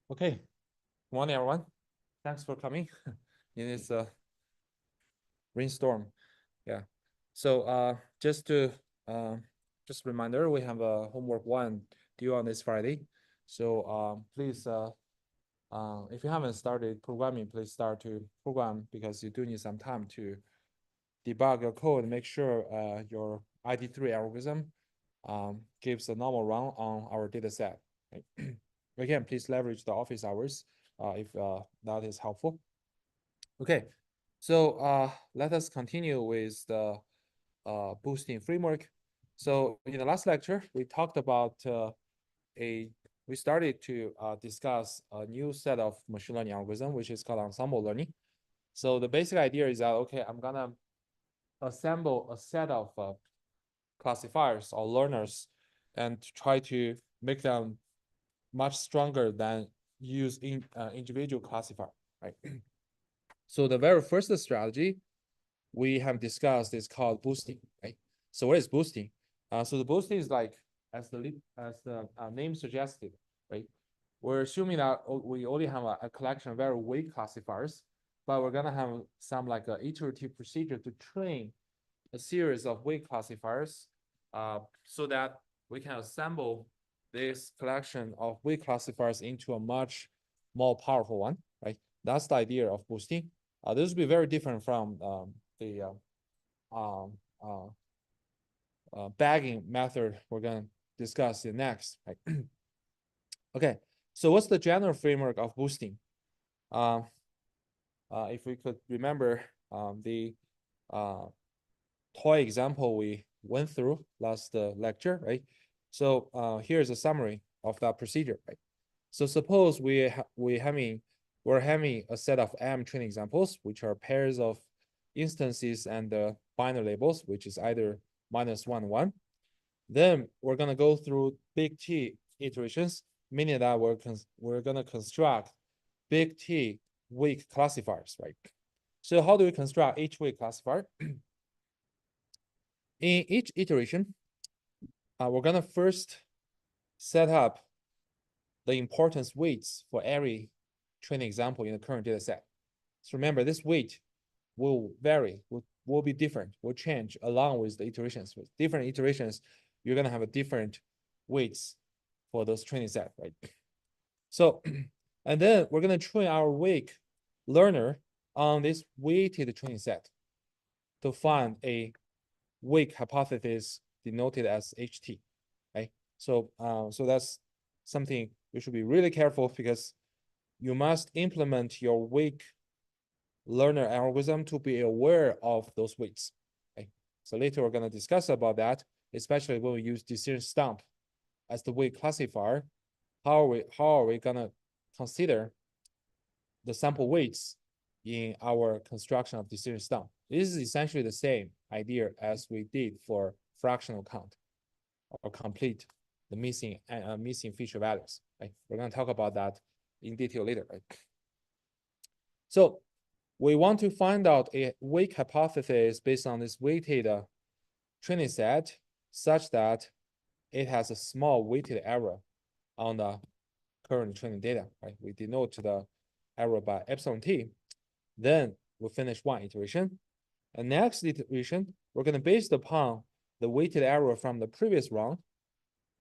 Okay, good morning, everyone. Thanks for coming in this rainstorm. Yeah. So uh, just reminder, we have a homework one due on this Friday. So please, if you haven't started programming, please start to program because you do need some time to debug your code, make sure your ID3 algorithm gives a normal run on our data set. Right? Again, please leverage the office hours if that is helpful. Okay, so let us continue with the boosting framework. So in the last lecture, we talked about we started to discuss a new set of machine learning algorithm, which is called ensemble learning. So the basic idea is that, okay, I'm gonna assemble a set of classifiers or learners and try to make them much stronger than use individual classifier, right? So the very first strategy we have discussed is called boosting, right? So what is boosting? So the boosting is like as the name suggested, right? We're assuming that we only have a collection of very weak classifiers, but we're gonna have some like a iterative procedure to train a series of weak classifiers so that we can assemble this collection of weak classifiers into a much more powerful one, right? That's the idea of boosting. This will be very different from the um, uh, bagging method we're going to discuss in next. Right? Okay, so what's the general framework of boosting? Uh, if we could remember the toy example we went through last lecture, right? So here's a summary of that procedure, right? So suppose we're having a set of M training examples, which are pairs of instances and binary labels, which is either -1, 1. Then we're gonna go through big T iterations, meaning that we're gonna construct big T weak classifiers, right? So how do we construct each weak classifier? In each iteration, we're gonna first set up the importance weights for every training example in the current data set. So remember, this weight will vary, will be different, will change along with the iterations. With different iterations, you're gonna have a different weights for those training set, right? So, and then we're gonna train our weak learner on this weighted training set to find a weak hypothesis denoted as HT, right? So, so that's something you should be really careful because you must implement your weak learner algorithm to be aware of those weights. Okay? So later we're going to discuss about that, especially when we use decision stump as the weight classifier. How are we going to consider the sample weights in our construction of decision stump? This is essentially the same idea as we did for fractional count or complete the missing feature values. Right? We're going to talk about that in detail later. Right? So we want to find out a weak hypothesis based on this weighted training set such that it has a small weighted error on the current training data, right? We denote the error by epsilon t. Then we finish one iteration. And next iteration, we're going to base it upon the weighted error from the previous round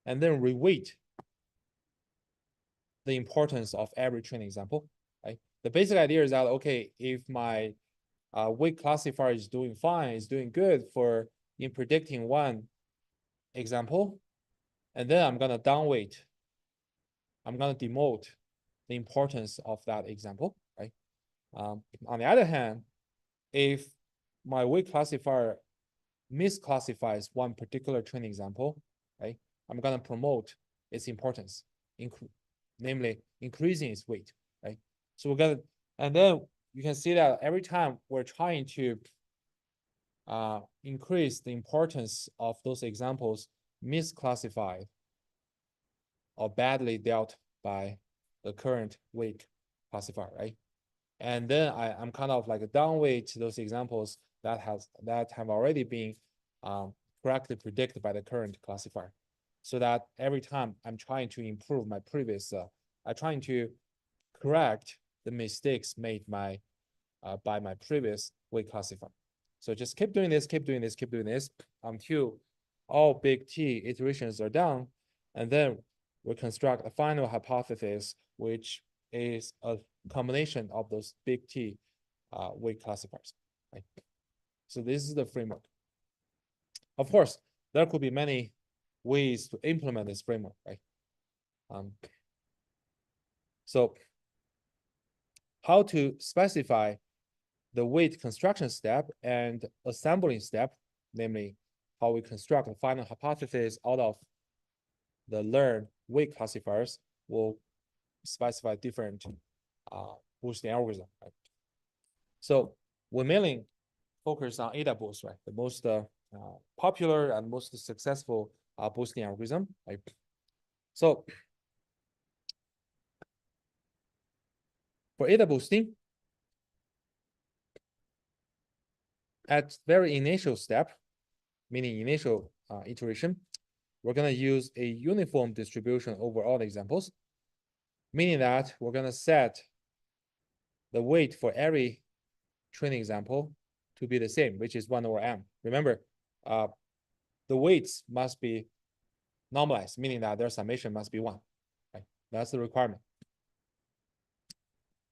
and then reweight the importance of every training example, right? The basic idea is that, okay, if my weight classifier is doing fine, is doing good for in predicting one example, and then I'm gonna downweight, I'm gonna demote the importance of that example, right? On the other hand, if my weight classifier misclassifies one particular training example, right, I'm gonna promote its importance, namely increasing its weight, right? So we're gonna, and then you can see that every time we're trying to increase the importance of those examples misclassified or badly dealt by the current weak classifier, right? And then I'm kind of like downweight those examples that have already been correctly predicted by the current classifier, so that every time I'm trying to improve my previous, I'm trying to correct the mistakes made by my previous weight classifier. So just keep doing this, keep doing this, keep doing this until all big T iterations are done. And then we construct a final hypothesis, which is a combination of those big T weight classifiers. Right? So this is the framework. Of course, there could be many ways to implement this framework, right? So how to specify the weight construction step and assembling step, namely how we construct a final hypothesis out of the learned weight classifiers, will specify different boosting algorithm. Right? So we mainly focus on AdaBoost, right? The most popular and most successful boosting algorithm. Right? So for AdaBoosting, at very initial step, meaning initial iteration, we're going to use a uniform distribution over all the examples, meaning that we're going to set the weight for every training example to be the same, which is 1 over m. Remember, the weights must be normalized, meaning that their summation must be 1. Right? That's the requirement.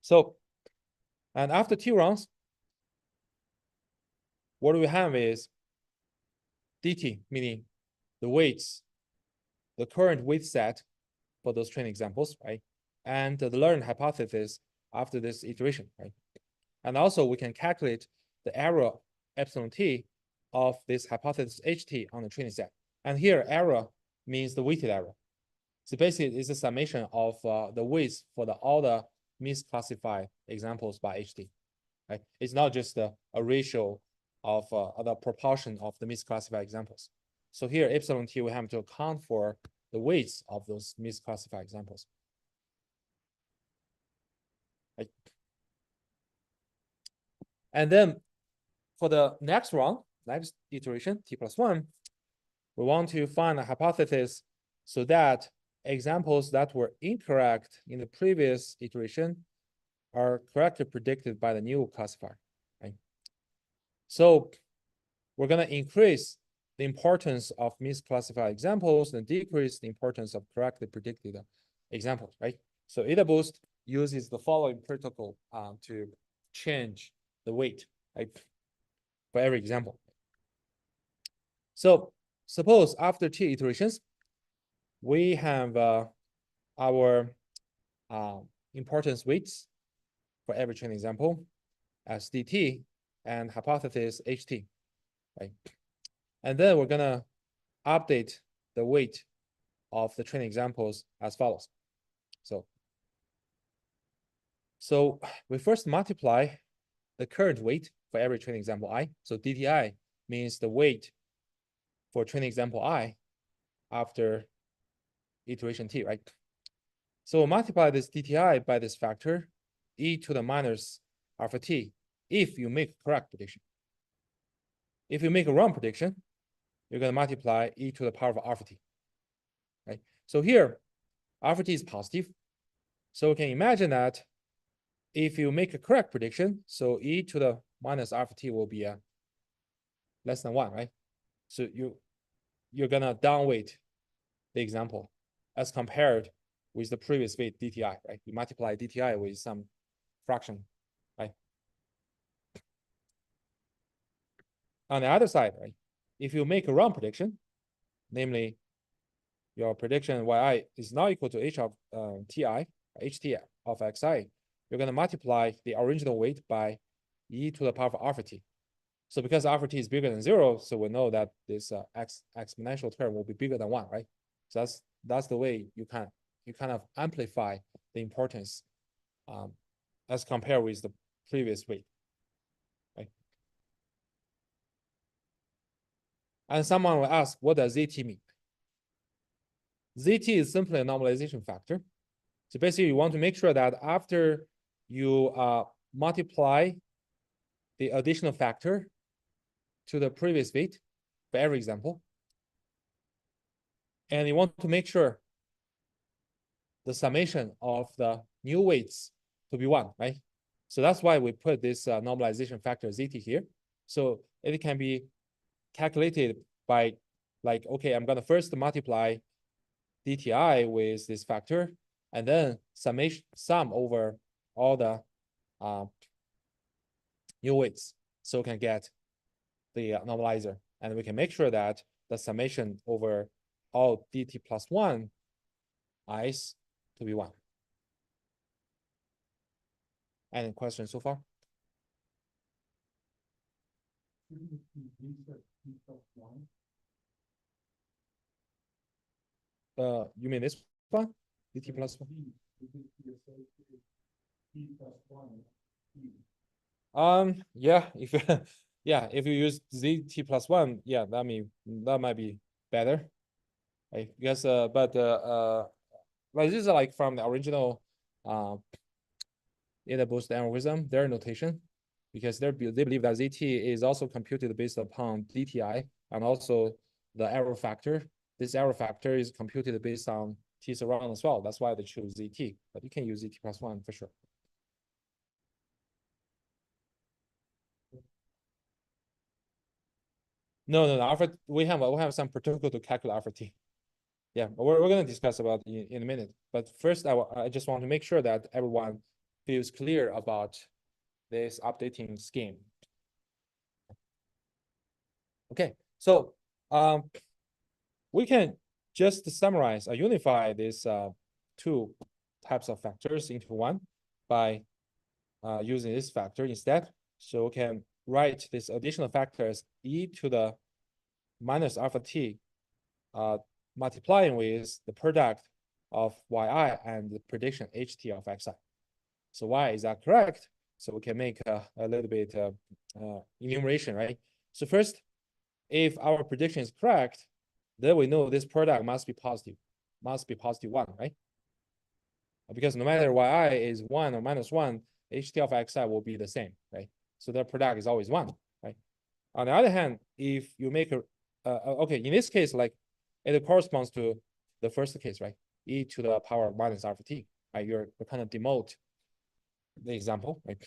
So, and after T runs, what we have is dt, meaning the weights, the current weight set for those training examples, right? And the learned hypothesis after this iteration, right? And also we can calculate the error epsilon t of this hypothesis ht on the training set. And here error means the weighted error. So basically it's a summation of the weights for all the misclassified examples by ht. Right? It's not just a ratio of the proportion of the misclassified examples. So here epsilon t, we have to account for the weights of those misclassified examples. Right? And then for the next round, next iteration, t+1, we want to find a hypothesis so that examples that were incorrect in the previous iteration are correctly predicted by the new classifier. Right? So we're going to increase the importance of misclassified examples and decrease the importance of correctly predicted examples, right? So AdaBoost uses the following protocol to change the weight, right, for every example. So suppose after T iterations, we have our importance weights for every training example as dt and hypothesis ht, right? And then we're gonna update the weight of the training examples as follows. So we first multiply the current weight for every training example I. So dti means the weight for training example I after iteration t, right? So we'll multiply this dti by this factor e to the minus alpha t if you make a correct prediction. If you make a wrong prediction, you're going to multiply e to the power of alpha t, right? So here, alpha t is positive. So we can imagine that if you make a correct prediction, so e to the minus alpha t will be less than 1, right? So you're going to downweight the example as compared with the previous weight dti, right? You multiply dti with some fraction, right? On the other side, right, if you make a wrong prediction, namely your prediction yi is not equal to h of ti, ht of xi, you're going to multiply the original weight by e to the power of alpha t. So because alpha t is bigger than 0, so we know that this exponential term will be bigger than 1, right? So that's the way you kind of amplify the importance as compared with the previous weight, right? And someone will ask, what does zt mean? Zt is simply a normalization factor. So basically, you want to make sure that after you multiply the additional factor to the previous weight for every example, and you want to make sure the summation of the new weights to be 1, right? So that's why we put this normalization factor ZT here. So it can be calculated by like, okay, I'm gonna first multiply DTI with this factor, and then sum over all the new weights. So we can get the normalizer, and we can make sure that the summation over all DT plus 1 is to be 1. Any questions so far? You mean this one? DT plus 1? Yeah, if yeah, if you use ZT plus 1, yeah, that might be better. Right? Because but this is like from the original inner boost algorithm, their notation, because they believe that ZT is also computed based upon DTI and also the error factor. This error factor is computed based on T surround as well. That's why they choose ZT, but you can use ZT plus 1 for sure. No, alpha. We have some protocol to calculate alpha T. Yeah, we're going to discuss about in a minute. But first, I just want to make sure that everyone feels clear about this updating scheme. Okay, so we can just summarize or unify these two types of factors into one by using this factor instead. So we can write this additional factor as e to the minus alpha t multiplying with the product of yi and the prediction ht of xi. So why is that correct? So we can make a little bit enumeration, right? So first, if our prediction is correct, then we know this product must be positive 1, right? Because no matter yi is 1 or minus 1, ht of xi will be the same, right? So the product is always 1, right? On the other hand, if you make a okay, in this case, like it corresponds to the first case, right? E to the power minus alpha t, right? You're kind of demote the example, right?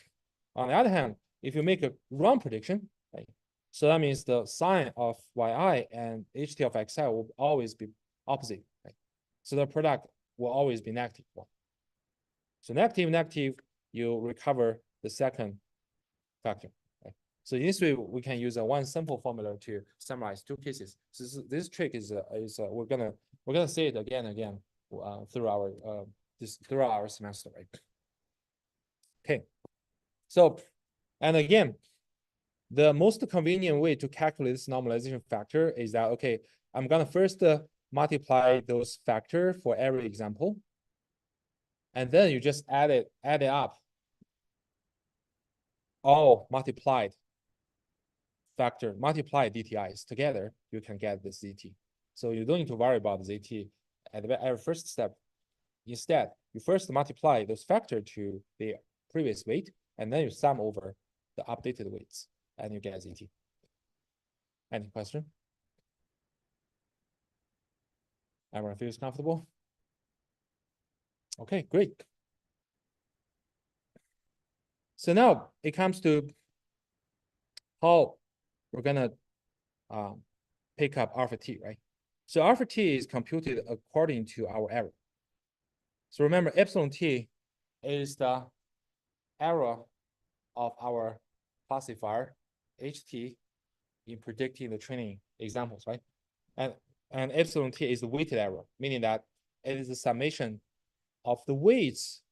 On the other hand, if you make a wrong prediction, right? So that means the sign of yi and ht of xi will always be opposite, right? So the product will always be negative 1. So negative, you recover the second factor, right? So in this way, we can use one simple formula to summarize two cases. So this trick is we're gonna say it again and again throughout our semester, right? Okay. So, and again, the most convenient way to calculate this normalization factor is that, okay, I'm gonna first multiply those factor for every example, and then you just add it up, all multiplied DTIs together, you can get the ZT. So you don't need to worry about the ZT at the very first step. Instead, you first multiply those factor to the previous weight, and then you sum over the updated weights, and you get ZT. Any question? Everyone feels comfortable? Okay, great. So now it comes to how we're gonna pick up alpha t, right? So alpha t is computed according to our error. So remember, epsilon t is the error of our classifier ht in predicting the training examples, right? And epsilon t is the weighted error, meaning that it is the summation of the weights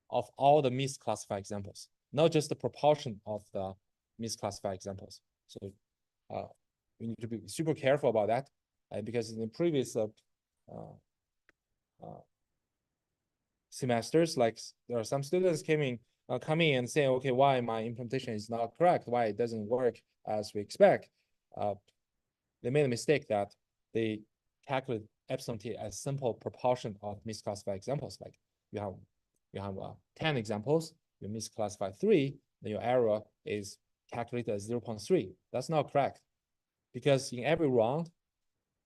of all the misclassified examples, not just the proportion of the misclassified examples. So we need to be super careful about that, because in the previous semesters, like there are some students coming and saying, okay, why my implementation is not correct, why it doesn't work as we expect. They made a mistake that they calculate epsilon t as simple proportion of misclassified examples. Like you have 10 examples, you misclassify 3, then your error is calculated as 0.3. That's not correct, because in every round,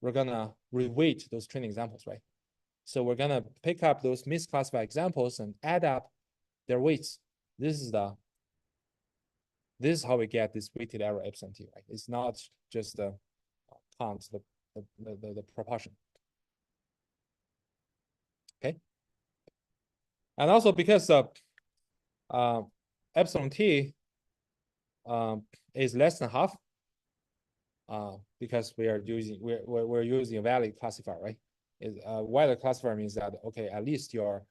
we're gonna reweight those training examples, right? So we're gonna pick up those misclassified examples and add up their weights. This is how we get this weighted error epsilon t, right? It's not just count the proportion. Okay. And also because epsilon t is less than half, because we're using a valid classifier, right? Valid classifier means that, okay, at least your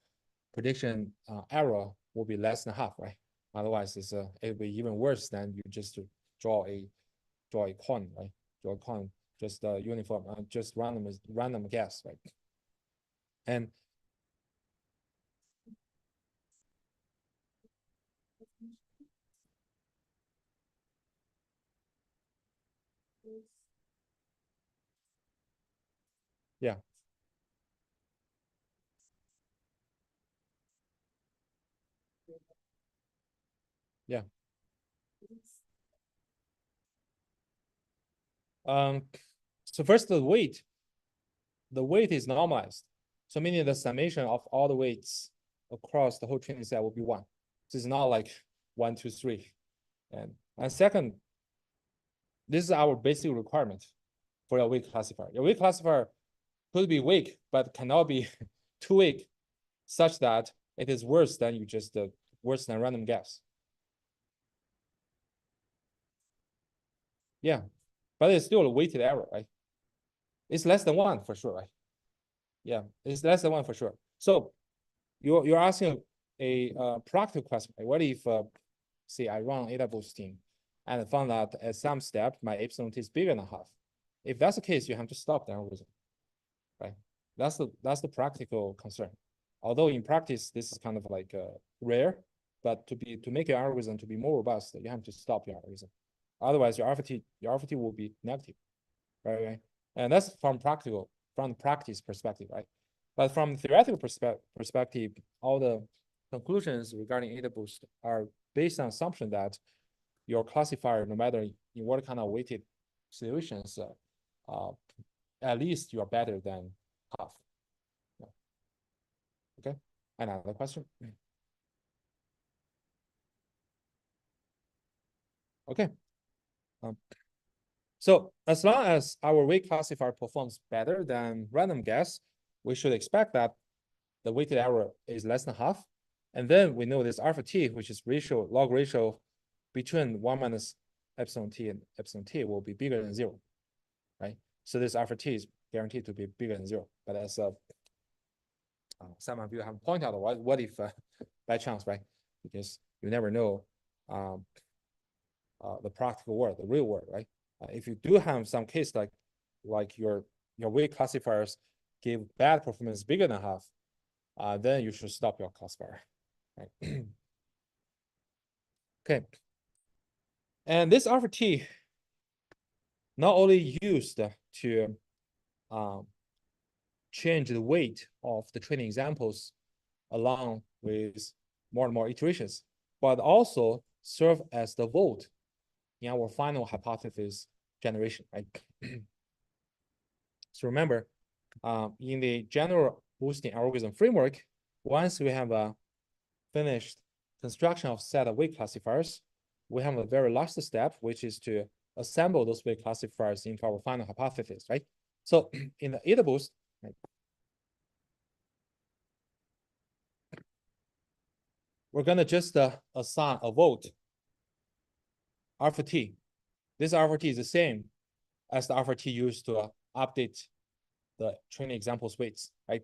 prediction error will be less than half, right? Otherwise, it'll be even worse than you just draw a coin, right? Draw a coin, just uniform, just random guess, right? And yeah, yeah. So first the weight is normalized. So meaning the summation of all the weights across the whole training set will be 1. So it's not like 1, 2, 3. And second, this is our basic requirement for your weight classifier. Your weight classifier could be weak, but cannot be too weak, such that it is worse than worse than random guess. Yeah, but it's still a weighted error, right? It's less than 1 for sure, right? Yeah, it's less than 1 for sure. So you're asking a practical question. What if, say, I run ADA boosting and found out at some step my epsilon t is bigger than half? If that's the case, you have to stop the algorithm, right? That's the practical concern. Although in practice this is kind of like rare, but to make your algorithm to be more robust, you have to stop your algorithm. Otherwise, your alpha t will be negative, right? And that's from the practice perspective, right? But from theoretical perspective, all the conclusions regarding AdaBoost are based on assumption that your classifier, no matter in what kind of weighted situations, at least you are better than half. Yeah. Okay. Another question. Okay. So as long as our weight classifier performs better than random guess, we should expect that the weighted error is less than half. And then we know this alpha t, which is log ratio between 1 minus epsilon t and epsilon t will be bigger than 0, right? So this alpha t is guaranteed to be bigger than 0. But as some of you have pointed out, what if by chance, right? Because you never know the practical world, the real world, right? If you do have some case like your weight classifiers give bad performance bigger than half, then you should stop your classifier, right? Okay. And this alpha t not only used to change the weight of the training examples along with more and more iterations, but also serve as the vote in our final hypothesis generation, right? So remember, in the general boosting algorithm framework, once we have a finished construction of set of weight classifiers, we have a very last step, which is to assemble those weight classifiers into our final hypothesis, right? So in the AdaBoost, right, we're gonna just assign a vote alpha t. This alpha t is the same as the alpha t used to update the training examples weights, right?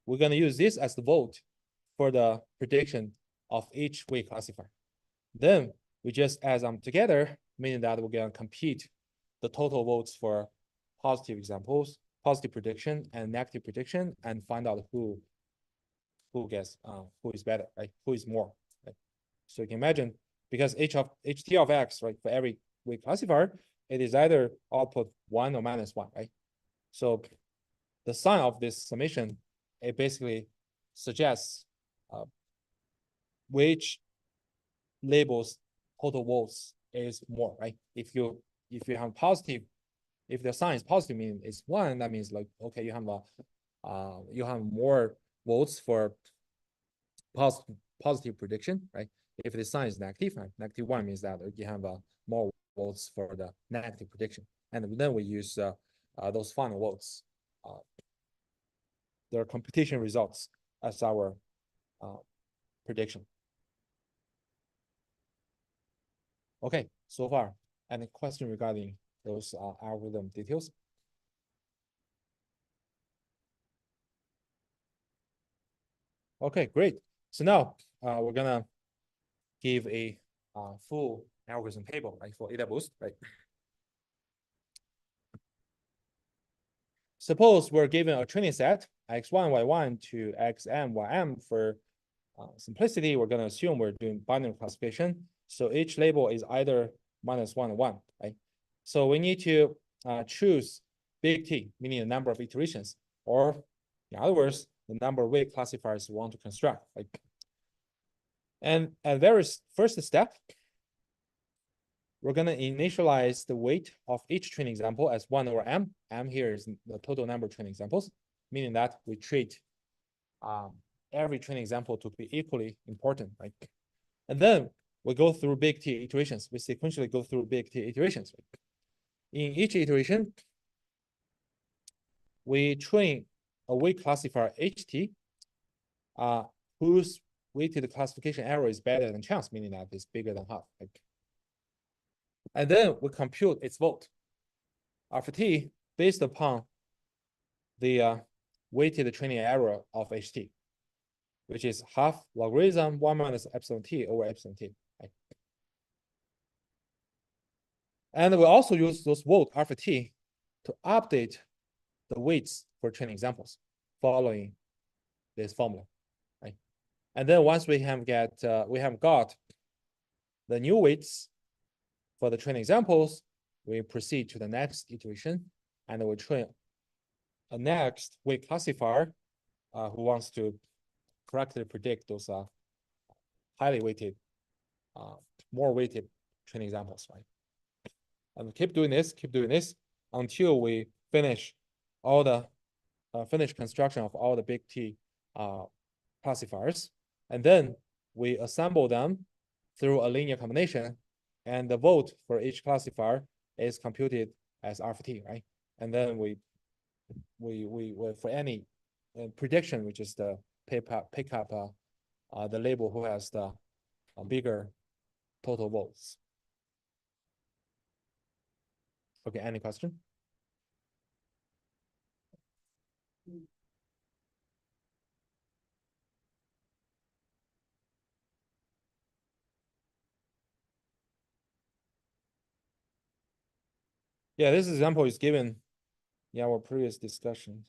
We're gonna use this as the vote for the prediction of each weight classifier. Then we just add them together, meaning that we're gonna compute the total votes for positive examples, positive prediction, and negative prediction, and find out who is better, right? Who is more, right? So you can imagine, because ht of x, right, for every weight classifier, it is either output 1 or -1, right? So the sign of this summation, it basically suggests which labels total votes is more, right? If you have positive, if the sign is positive, meaning it's 1, that means like, okay, you have more votes for positive prediction, right? If the sign is negative, and -1 means that you have more votes for the negative prediction. And then we use those final votes, their computation results as our prediction. Okay, so far, any question regarding those algorithm details? Okay, great. So now we're gonna give a full algorithm table, right, for AdaBoost, right? Suppose we're given a training set x1, y1 to xm, ym. For simplicity, we're gonna assume we're doing binary classification. So each label is either -1 or 1, right? So we need to choose big T, meaning the number of iterations, or in other words, the number of weight classifiers we want to construct. Like, and at very first step, we're going to initialize the weight of each training example as 1 over m. M here is the total number of training examples, meaning that we treat every training example to be equally important, right? And then we go through big T iterations. We sequentially go through big T iterations. Right? In each iteration, we train a weight classifier HT, whose weighted classification error is better than chance, meaning that it's bigger than half. Right? And then we compute its vote, alpha T, based upon the weighted training error of HT, which is half logarithm 1 minus epsilon T over epsilon T. Right? And we also use those vote alpha T to update the weights for training examples following this formula, right? And then once we have got the new weights for the training examples, we proceed to the next iteration, and we train a next weight classifier who wants to correctly predict those highly weighted, more weighted training examples, right? And keep doing this until we finish all the finished construction of all the big T classifiers. And then we assemble them through a linear combination, and the vote for each classifier is computed as alpha T, right? And then we for any prediction, we just pick up the label who has the bigger total votes. Okay, any question? Yeah, this example is given in our previous discussion.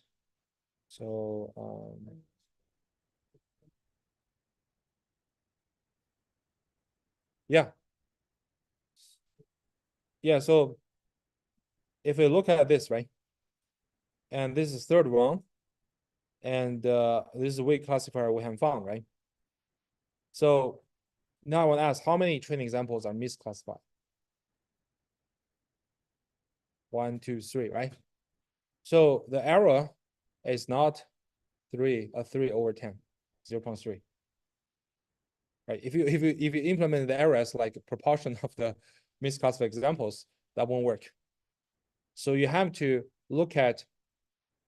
So yeah. Yeah, so if we look at this, right? And this is third one. And this is a weight classifier we haven't found, right? So now I want to ask, how many training examples are misclassified? 1, 2, 3, right? So the error is not 3 over 10, 0.3. Right? If you implement the error as like a proportion of the misclassified examples, that won't work. So you have to look at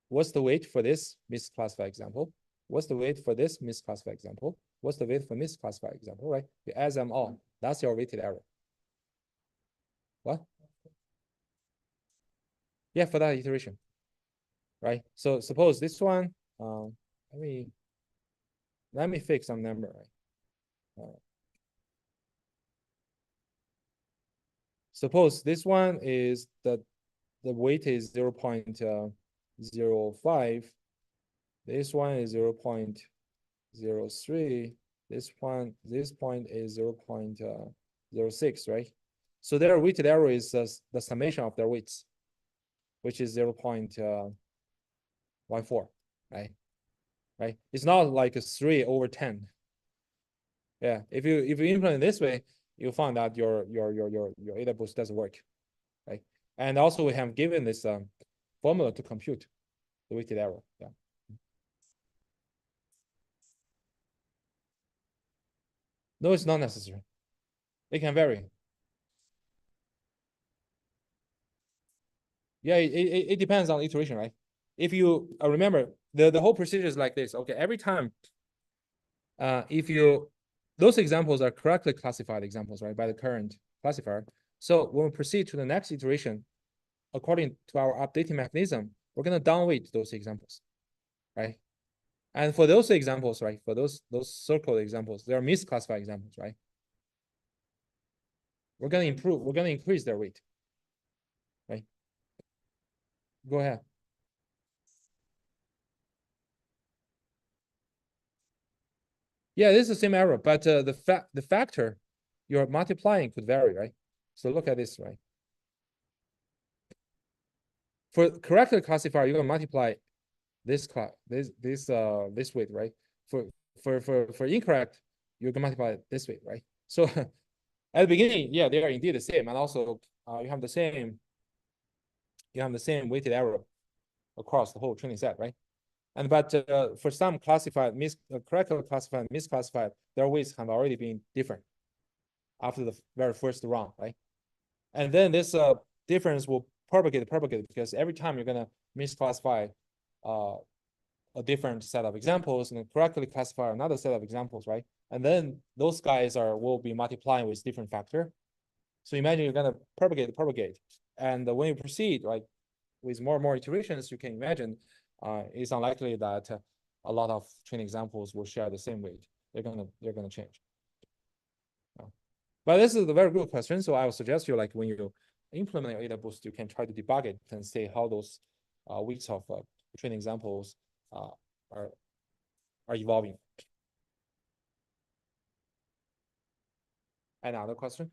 what's the weight for this misclassified example, what's the weight for this misclassified example, what's the weight for misclassified example, right? You add them all. That's your weighted error. What? Yeah, for that iteration, right? So suppose this one, let me fix some number, right? Suppose this one is the weight is 0.05. This one is 0.03. This point is 0.06, right? So their weighted error is the summation of their weights, which is 0.14, right? Right? It's not like a 3 over 10. Yeah, if you implement it this way, you'll find that your AdaBoost doesn't work, right? And also we have given this formula to compute the weighted error. Yeah. No, it's not necessary. It can vary. Yeah, it depends on iteration, right? If you remember, the whole procedure is like this. Okay, every time, if you those examples are correctly classified examples, right, by the current classifier. So when we proceed to the next iteration, according to our updating mechanism, we're gonna downweight those examples, right? And for those examples, right, for those circled examples, they are misclassified examples, right? We're gonna increase their weight, right? Go ahead. Yeah, this is the same error, but the factor you're multiplying could vary, right? So look at this, right? For correctly classifier, you're gonna multiply this class, this weight, right? For incorrect, you're gonna multiply this weight, right? So at the beginning, yeah, they are indeed the same, and also you have the same weighted error across the whole training set, right? And but for some classified, correctly classified, misclassified, their weights have already been different after the very first round, right? And then this difference will propagate because every time you're gonna misclassify a different set of examples and correctly classify another set of examples, right? And then those guys will be multiplying with different factor. So imagine you're gonna propagate, and when you proceed, like with more and more iterations, you can imagine it's unlikely that a lot of training examples will share the same weight. They're gonna change. But this is a very good question. So I would suggest you, like, when you implement your AdaBoost, you can try to debug it and see how those weights of training examples are evolving. Another question?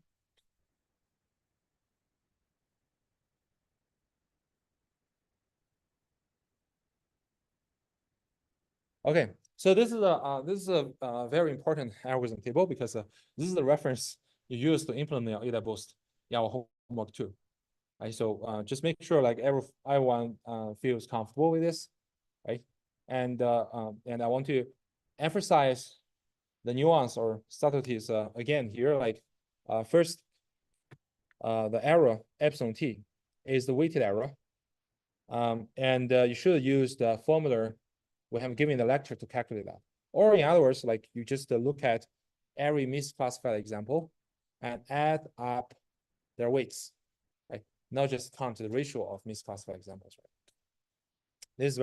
Okay, so this is a very important algorithm table because this is the reference you use to implement AdaBoost in our homework too. Right, so just make sure like everyone feels comfortable with this, right? And I want to emphasize the nuance or subtleties again here. Like first, the error epsilon t is the weighted error, and you should use the formula we have given in the lecture to calculate that. Or in other words, like you just look at every misclassified example and add up their weights, right? Not just count the ratio of misclassified examples, right? This is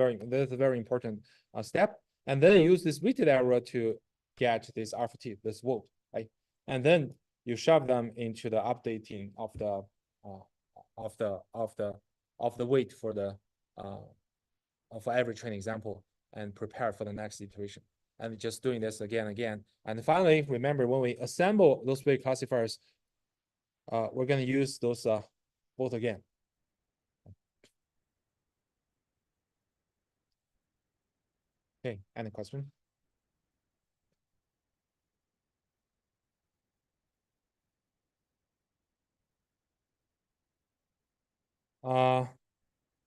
a very important step. And then use this weighted error to get this alpha t, this vote, right? And then you shove them into the updating of the weight for the for every training example and prepare for the next iteration. And just doing this again and again. And finally, remember when we assemble those weight classifiers, we're going to use those both again. Okay, any question?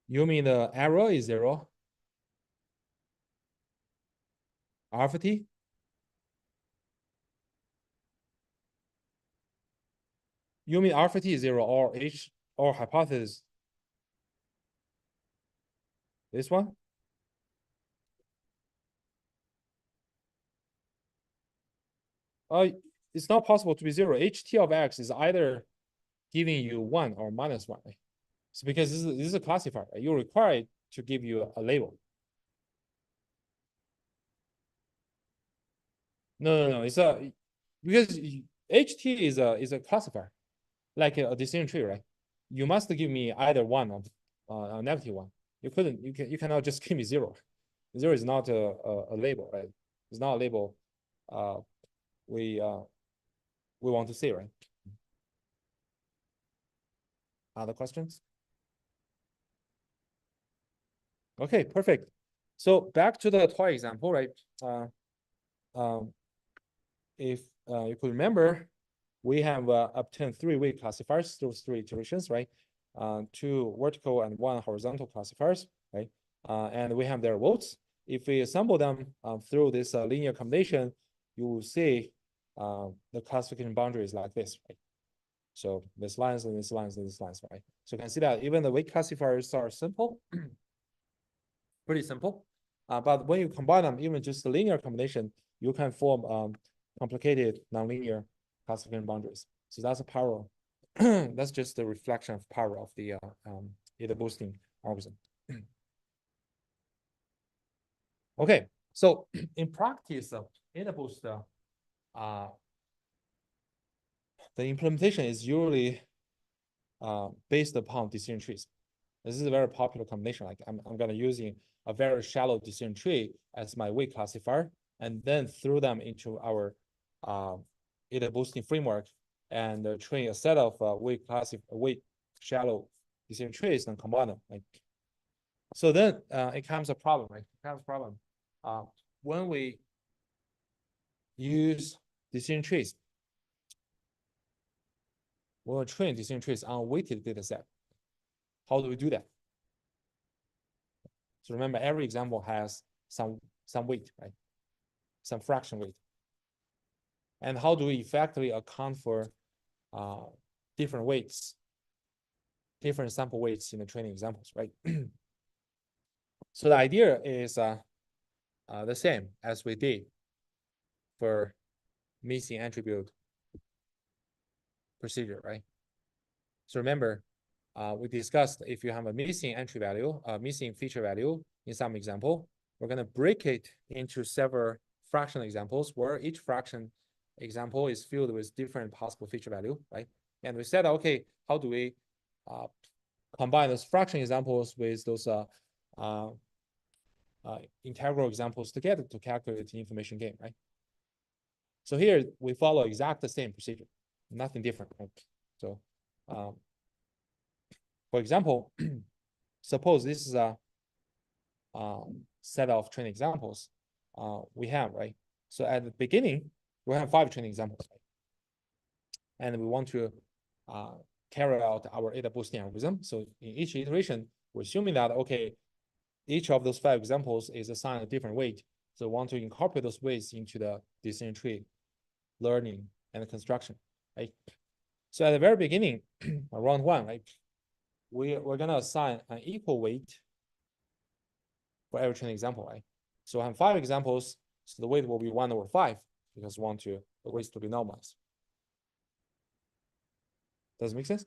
You mean the error is 0? Alpha t? You mean alpha t is 0 or H or hypothesis? This one? It's not possible to be 0. HT of X is either giving you 1 or -1. So because this is a classifier, you're required to give you a label. No. It's because HT is a classifier, like a decision tree, right? You must give me either 1 or a -1. You cannot just give me 0. 0 is not a label, right? It's not a label we want to see, right? Other questions? Okay, perfect. So back to the toy example, right? If you could remember, we have obtained 3 weight classifiers through 3 iterations, right? 2 vertical and 1 horizontal classifiers, right? And we have their votes. If we assemble them through this linear combination, you will see the classification boundary is like this, right? So this lines and this lines and this lines, right? So you can see that even the weight classifiers are simple, pretty simple. But when you combine them, even just the linear combination, you can form complicated nonlinear classification boundaries. So that's a power. That's just the reflection of power of the either boosting algorithm. Okay, so in practice, boost, the implementation is usually based upon decision trees. This is a very popular combination. Like I'm gonna using a very shallow decision tree as my weight classifier, and then throw them into our either boosting framework and train a set of weight shallow decision trees and combine them. Like so, then it comes a problem, right? It comes a problem when we use decision trees. We'll train decision trees on weighted data set. How do we do that? So remember, every example has some weight, right? Some fraction weight. And how do we effectively account for different weights, different sample weights in the training examples, right? So the idea is the same as we did for missing attribute procedure, right? So remember, we discussed if you have a missing entry value, missing feature value in some example, we're going to break it into several fraction examples where each fraction example is filled with different possible feature value, right? And we said, okay, how do we combine those fraction examples with those integral examples together to calculate the information gain, right? So here we follow exact the same procedure, nothing different, right? So for example, suppose this is a set of training examples we have, right? So at the beginning, we have 5 training examples, right? And we want to carry out our ADA boosting algorithm. So in each iteration, we're assuming that, okay, each of those 5 examples is assigned a different weight. So we want to incorporate those weights into the decision tree learning and construction, right? So at the very beginning, round 1, right? We're going to assign an equal weight for every training example, right? So I have 5 examples, so the weight will be 1/5 because we want the weights to be normalized. Does it make sense?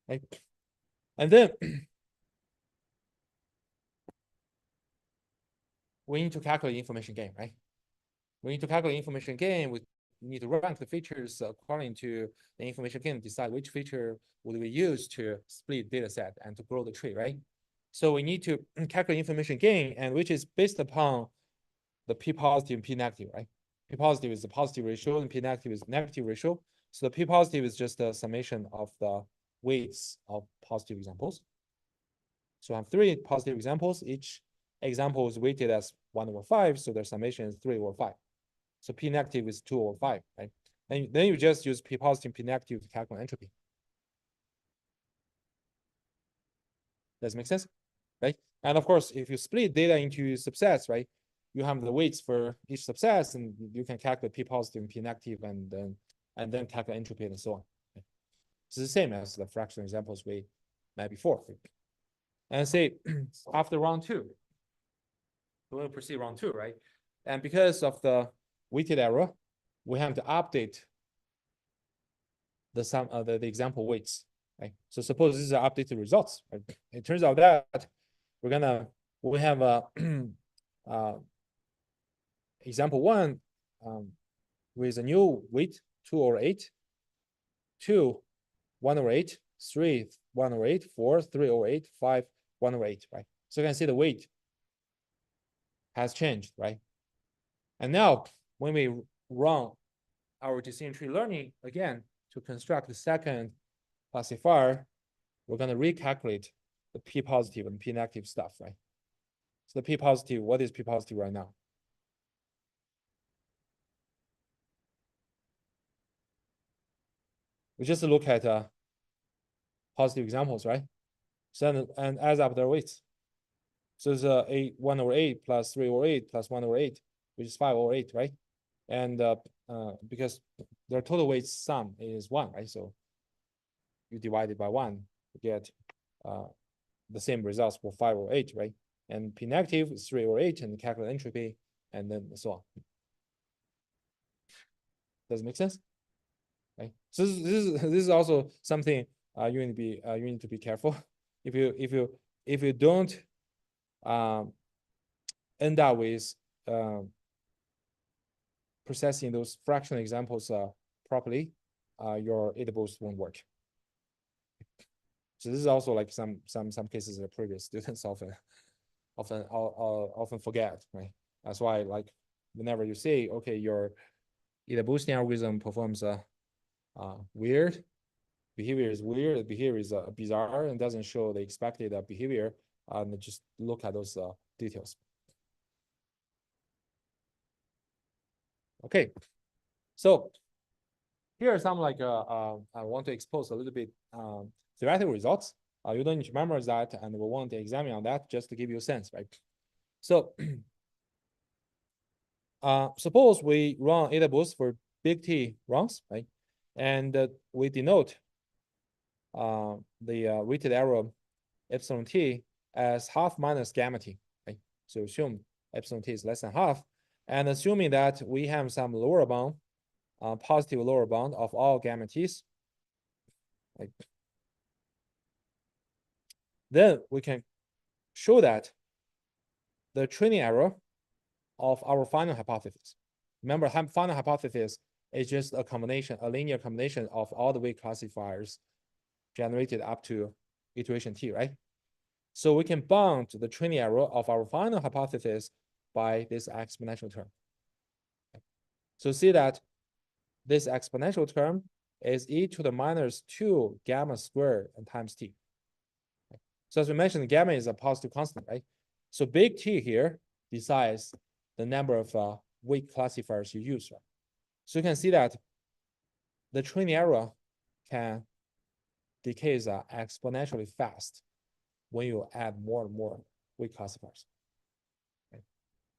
Right? And then we need to calculate information gain, right? We need to calculate information gain. We need to rank the features according to the information gain, decide which feature would we use to split data set and to grow the tree, right? So we need to calculate information gain, and which is based upon the P positive and P negative, right? P positive is the positive ratio and P negative is the negative ratio. So the P positive is just a summation of the weights of positive examples. So I have 3 positive examples. Each example is weighted as 1/5, so their summation is 3/5. So P negative is 2/5, right? And then you just use P positive, P negative to calculate entropy. Does it make sense? Right? And of course, if you split data into subsets, right, you have the weights for each subset, and you can calculate P positive and P negative, and then calculate entropy and so on. Okay? It's the same as the fraction examples we met before. And say after round 2, we'll proceed round 2, right? And because of the weighted error, we have to update the sum of the example weights, right? So suppose these are updated results, right? It turns out that we have a example 1 with a new weight 2/8, 2 1/8, 3 1/8, 4 3/8, 5 1/8, right? So you can see the weight has changed, right? And now when we run our decision tree learning again to construct the second classifier, we're going to recalculate the P positive and P negative stuff, right? So the P positive, what is P positive right now? We just look at positive examples, right? So and adds up their weights. So it's 1/8 plus 3/8 plus 1/8, which is 5/8, right? And because their total weight sum is 1, right? So you divide it by 1, you get the same results for 5 or 8, right? And P negative is 3 or 8, and calculate entropy, and then so on. Does it make sense? Right. So this is also something you need to be careful. If you don't end up with processing those fractional examples properly, your AdaBoost won't work. So this is also like some cases that previous students often forget, right? That's why, like, whenever you say, okay, your AdaBoosting algorithm performs weird behavior is weird, behavior is bizarre, and doesn't show the expected behavior, and just look at those details. Okay, so here are some like I want to expose a little bit theoretical results. You don't need to memorize that, and we want to examine on that just to give you a sense, right? So suppose we run AdaBoost for big T runs, right? And we denote the weighted error epsilon t as half minus gamma t, right? So assume epsilon t is less than half, and assuming that we have some lower bound, positive lower bound of all gamma t's, right? Then we can show that the training error of our final hypothesis. Remember, final hypothesis is just a combination, a linear combination of all the weight classifiers generated up to iteration t, right? So we can bound the training error of our final hypothesis by this exponential term. So see that this exponential term is e to the minus 2 gamma squared and times t. So as we mentioned, gamma is a positive constant, right? So big T here decides the number of weight classifiers you use, right? So you can see that the training error can decay exponentially fast when you add more and more weight classifiers. Okay.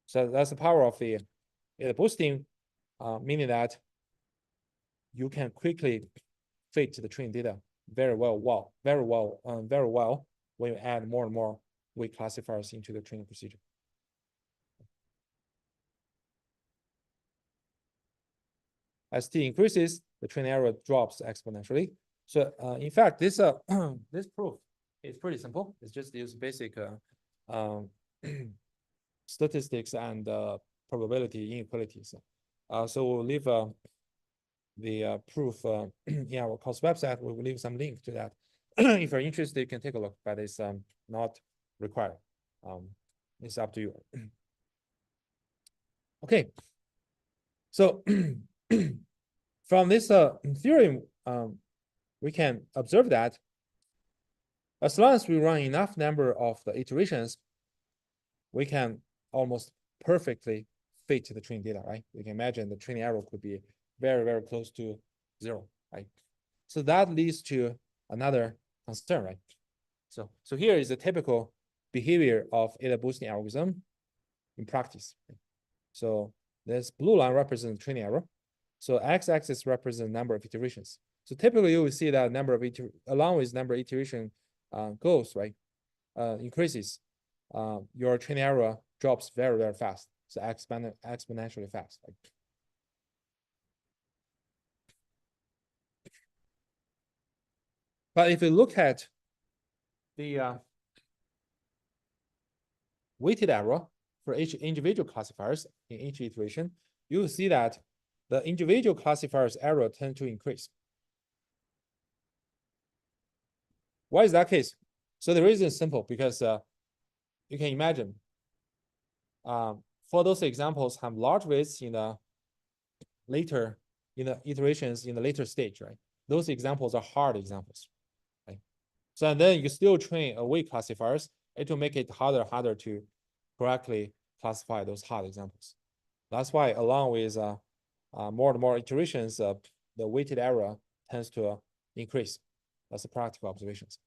So that's the power of the boosting, meaning that you can quickly fit the training data very well when you add more and more weight classifiers into the training procedure. As T increases, the training error drops exponentially. So in fact, this this proof is pretty simple. It's just use basic statistics and probability inequalities. So we'll leave the proof in our course website. We will leave some link to that. If you're interested, you can take a look, but it's not required. It's up to you. Okay. So from this theorem, we can observe that as long as we run enough number of the iterations, we can almost perfectly fit the training data, right? You can imagine the training error could be very close to 0, right? So that leads to another concern, right? So here is a typical behavior of AdaBoosting algorithm in practice. So this blue line represents training error. So x-axis represents number of iterations. So typically you will see that number of along with number of iteration goes, right, increases, your training error drops very fast. So exponentially fast. Right? But if you look at the weighted error for each individual classifiers in each iteration, you will see that the individual classifiers error tend to increase. Why is that case? So the reason is simple, because you can imagine for those examples have large weights in the later, in the iterations in the later stage, right? Those examples are hard examples, right? So then you still train a weight classifiers, it will make it harder to correctly classify those hard examples. That's why along with more and more iterations, the weighted error tends to increase. That's the practical observations.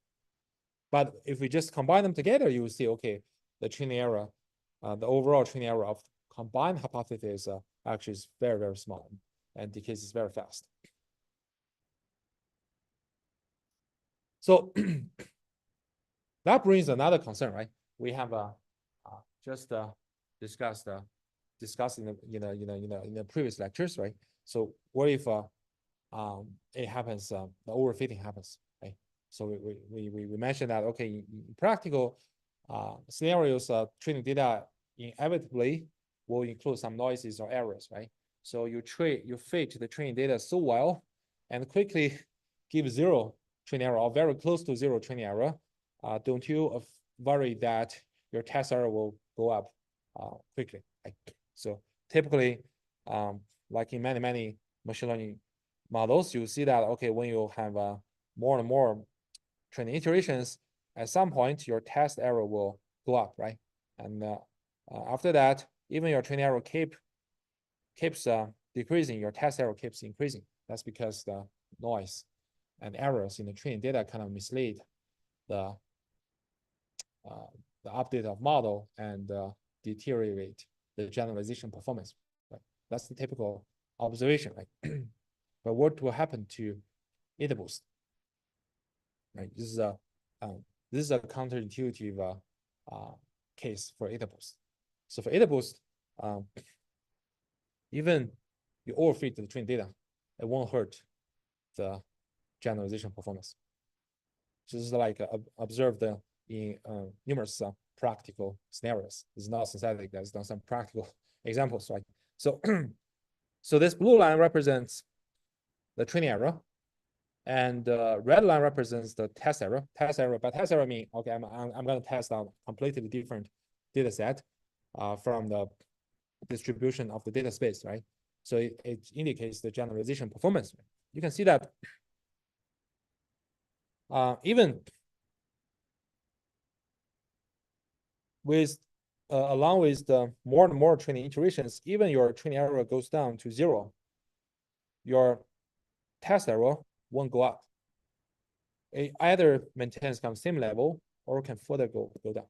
But if we just combine them together, you will see, okay, the training error, the overall training error of combined hypothesis actually is very small. and decays very fast. So that brings another concern, right? We have just discussed in the previous lectures, right? So what if it happens, the overfitting happens, right? So we mentioned that, okay, in practical scenarios, training data inevitably will include some noises or errors, right? So you fit the training data so well and quickly give zero training error or very close to zero training error. Don't you worry that your test error will go up quickly? Right? So typically, like in many machine learning models, you see that, okay, when you have more and more training iterations, at some point your test error will go up, right? And after that, even your training error keeps decreasing, your test error keeps increasing. That's because the noise and errors in the training data kind of mislead the update of model and deteriorate the generalization performance. Right? That's the typical observation. Right? But what will happen to AdaBoost? Right? This is a counterintuitive case for AdaBoost. So for AdaBoost, even you overfit the training data, it won't hurt the generalization performance. So this is like observed in numerous practical scenarios. It's not synthetic, that's done some practical examples, right? So, so this blue line represents the training error, and red line represents the test error. Test error, but test error mean, okay, I'm going to test on completely different data set from the distribution of the data space, right? So it indicates the generalization performance. You can see that even with along with the more and more training iterations, even your training error goes down to zero, your test error won't go up. It either maintains some same level or can further go down.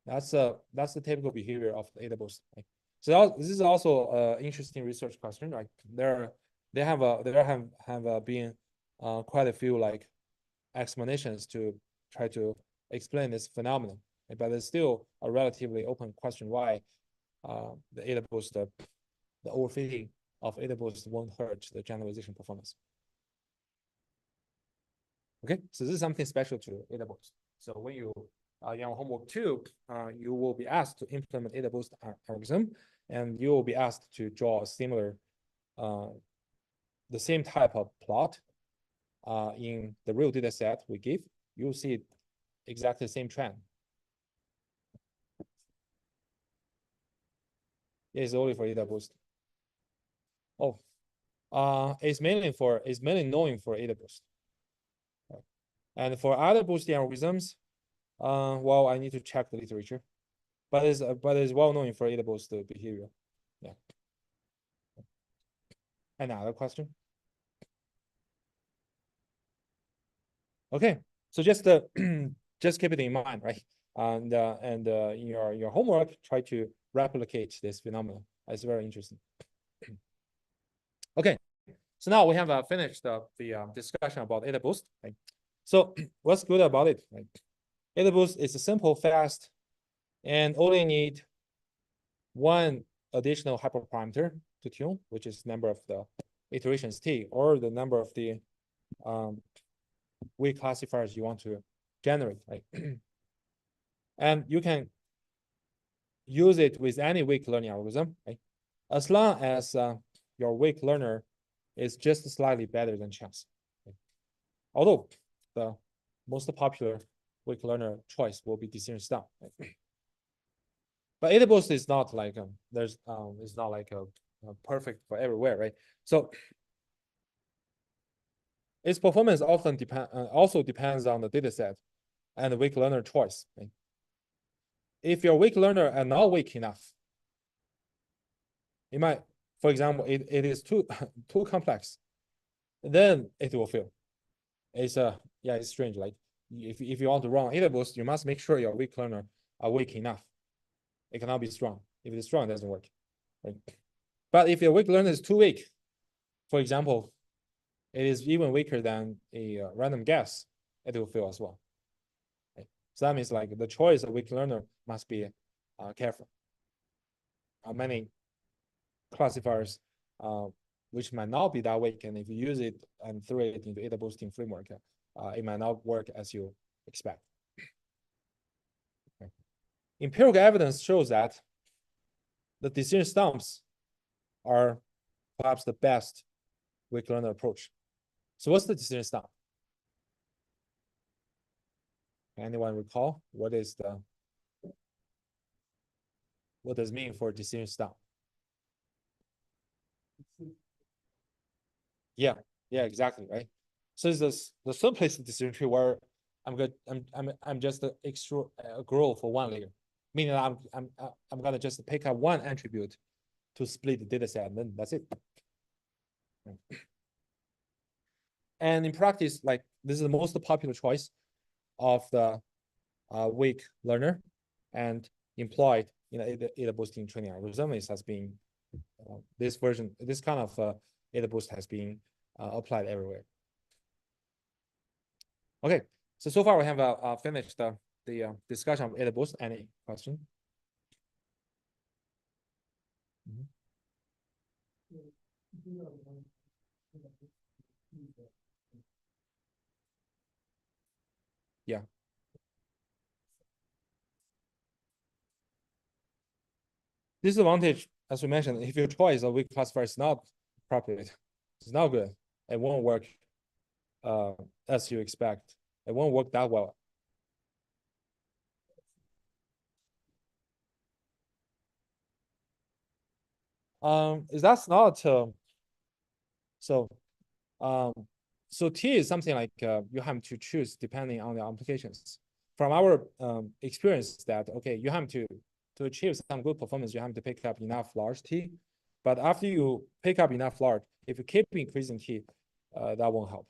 That's the typical behavior of the AdaBoost. Right? So this is also an interesting research question. Right? There have been quite a few like explanations to try to explain this phenomenon, right? But it's still a relatively open question why the AdaBoost, the overfitting of AdaBoost won't hurt the generalization performance. Okay, so this is something special to AdaBoost. So when you in homework 2, you will be asked to implement AdaBoost algorithm, and you will be asked to draw a similar, the same type of plot in the real data set we give. You'll see exactly the same trend. It's only for AdaBoost. Oh, it's mainly known for AdaBoost. Right. And for other boosting algorithms, well, I need to check the literature, but it's well known for AdaBoost behavior. Yeah. Another question. Okay, so just just keep it in mind, right? And in your homework, try to replicate this phenomenon. It's very interesting. Okay, so now we have finished the discussion about AdaBoost. Right? So what's good about it? Right? AdaBoost is simple, fast, and only need one additional hyperparameter to tune, which is number of the iterations t, or the number of the weak classifiers you want to generate, right? And you can use it with any weak learning algorithm, right? As long as your weak learner is just slightly better than chance. Right? Although the most popular weak learner choice will be decision sum. Right? But AdaBoost is not like it's not like a perfect for everywhere, right? So its performance often also depends on the data set and the weak learner choice. Right? If your weak learner are not weak enough, it might, for example, it is too complex, then it will fail. It's yeah, it's strange. Like if you want to run AdaBoost, you must make sure your weak learner are weak enough. It cannot be strong. If it's strong, it doesn't work. Right? But if your weak learner is too weak, for example, it is even weaker than a random guess, it will fail as well. Okay? So that means like the choice of weak learner must be careful. Many classifiers which might not be that weak, and if you use it and throw it into ADA boosting framework, it might not work as you expect. Okay. Empirical evidence shows that the decision stumps are perhaps the best weak learner approach. So what's the decision stump? Anyone recall what does it mean for decision stump? Yeah, exactly, right. So it's the simplest decision tree where I'm just extra grow for one layer, meaning I'm gonna just pick up one attribute to split the data set, and then that's it. And in practice, like this is the most popular choice of the weak learner, and employed in ADA boosting training algorithm. It has been this kind of ADA boost has been applied everywhere. Okay, so far we have finished the discussion of ADA boost. Any question? Yeah. Disadvantage, as we mentioned, if your choice of weak classifier is not appropriate, it's not good, it won't work as you expect. It won't work that well. Is that's not so T is something like you have to choose depending on the applications. From our experience, that okay, you have to achieve some good performance, you have to pick up enough large T. But after you pick up enough large, if you keep increasing T, that won't help.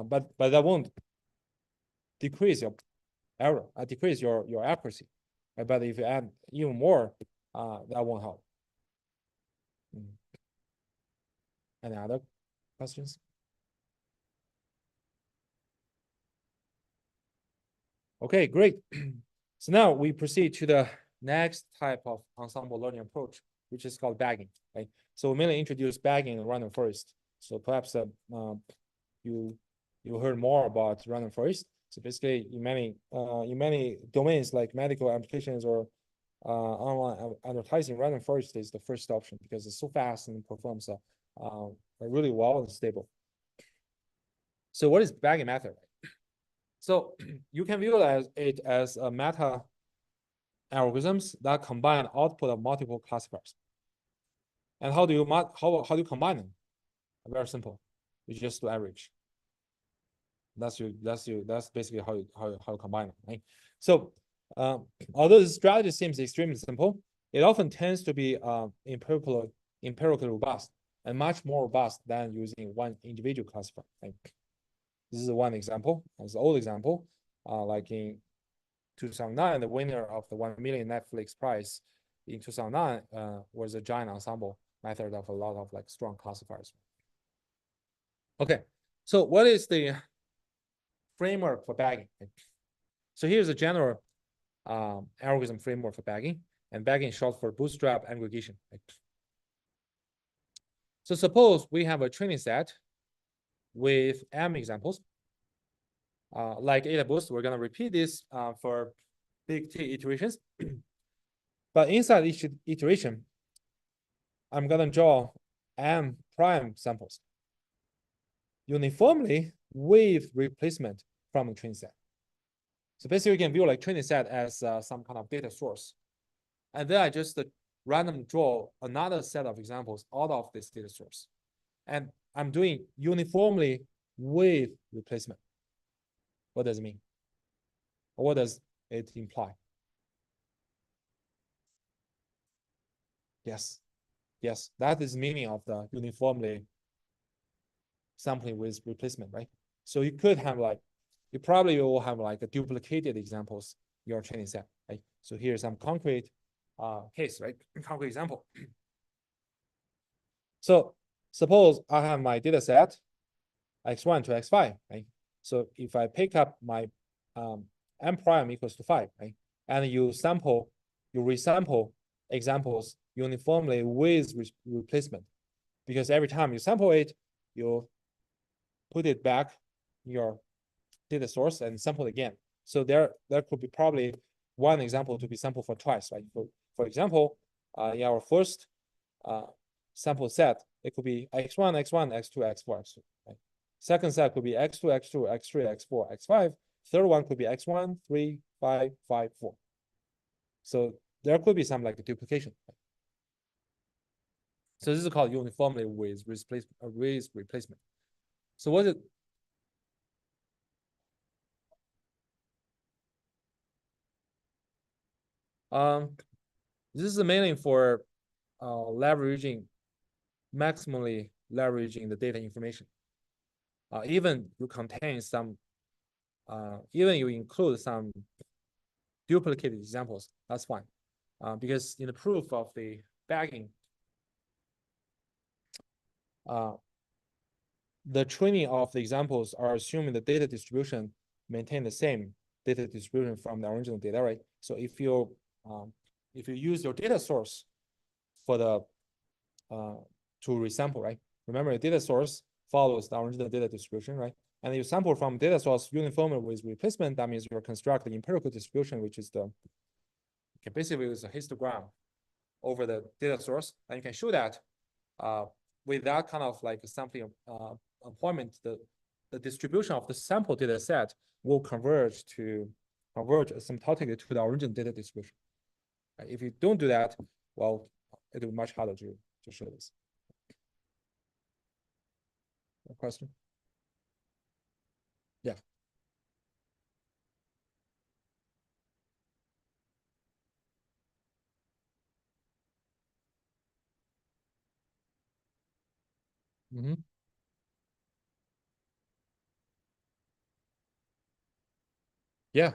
But that won't decrease your error, decrease your accuracy. But if you add even more, that won't help. Any other questions? Okay, great. So now we proceed to the next type of ensemble learning approach, which is called bagging. Right? So we mainly introduce bagging and random forest. So perhaps you heard more about random forest. So basically, in many domains like medical applications or online advertising, random forest is the first option because it's so fast and performs really well and stable. So what is bagging method? So you can view it as a meta algorithms that combine output of multiple classifiers. And how do you combine them? Very simple. You just do average. That's basically how you combine them, right? So although the strategy seems extremely simple, it often tends to be empirically robust and much more robust than using one individual classifier. Right? This is one example. As an old example, like in 2009, the winner of the 1 million Netflix prize in 2009 was a giant ensemble method of a lot of like strong classifiers. Okay, so what is the framework for bagging? So here's a general algorithm framework for bagging, and bagging is short for bootstrap aggregation. So suppose we have a training set with M examples. Like ADA boost, we're gonna repeat this for big T iterations. But inside each iteration, I'm gonna draw M prime samples uniformly with replacement from the training set. So basically, you can view like training set as some kind of data source. And then I just randomly draw another set of examples out of this data source. And I'm doing uniformly with replacement. What does it mean? What does it imply? Yes, that is meaning of the uniformly sampling with replacement, right? So you could have like, you probably will have like a duplicated examples in your training set, right? So here's some concrete case, right? Concrete example. So suppose I have my data set x1 to x5, right? So if I pick up my m prime equals to 5, right? And you resample examples uniformly with replacement, because every time you sample it, you put it back in your data source and sample again. So there could be probably one example to be sampled for twice, right? For example, in our first sample set, it could be x1, x1, x2, x4, x2, right? Second set could be x2, x2, x3, x4, x5. Third one could be x1, 3, 5, 5, 4. So there could be some like duplication. So this is called uniformly with replacement. So what is it? This is mainly for maximally leveraging the data information. Even you contain some, even you include some duplicated examples, that's fine. Because in the proof of the bagging, the training of the examples are assuming the data distribution maintain the same data distribution from the original data, right? So if you use your data source for the to resample, right? Remember, your data source follows the original data distribution, right? And you sample from data source uniformly with replacement. That means you're constructing the empirical distribution, which is basically it's a histogram over the data source, and you can show that with that kind of like sampling appointment, the distribution of the sample data set will converge asymptotically to the original data distribution. If you don't do that, well, it will be much harder to show this. A question? Yeah. Mm-hmm. Yeah.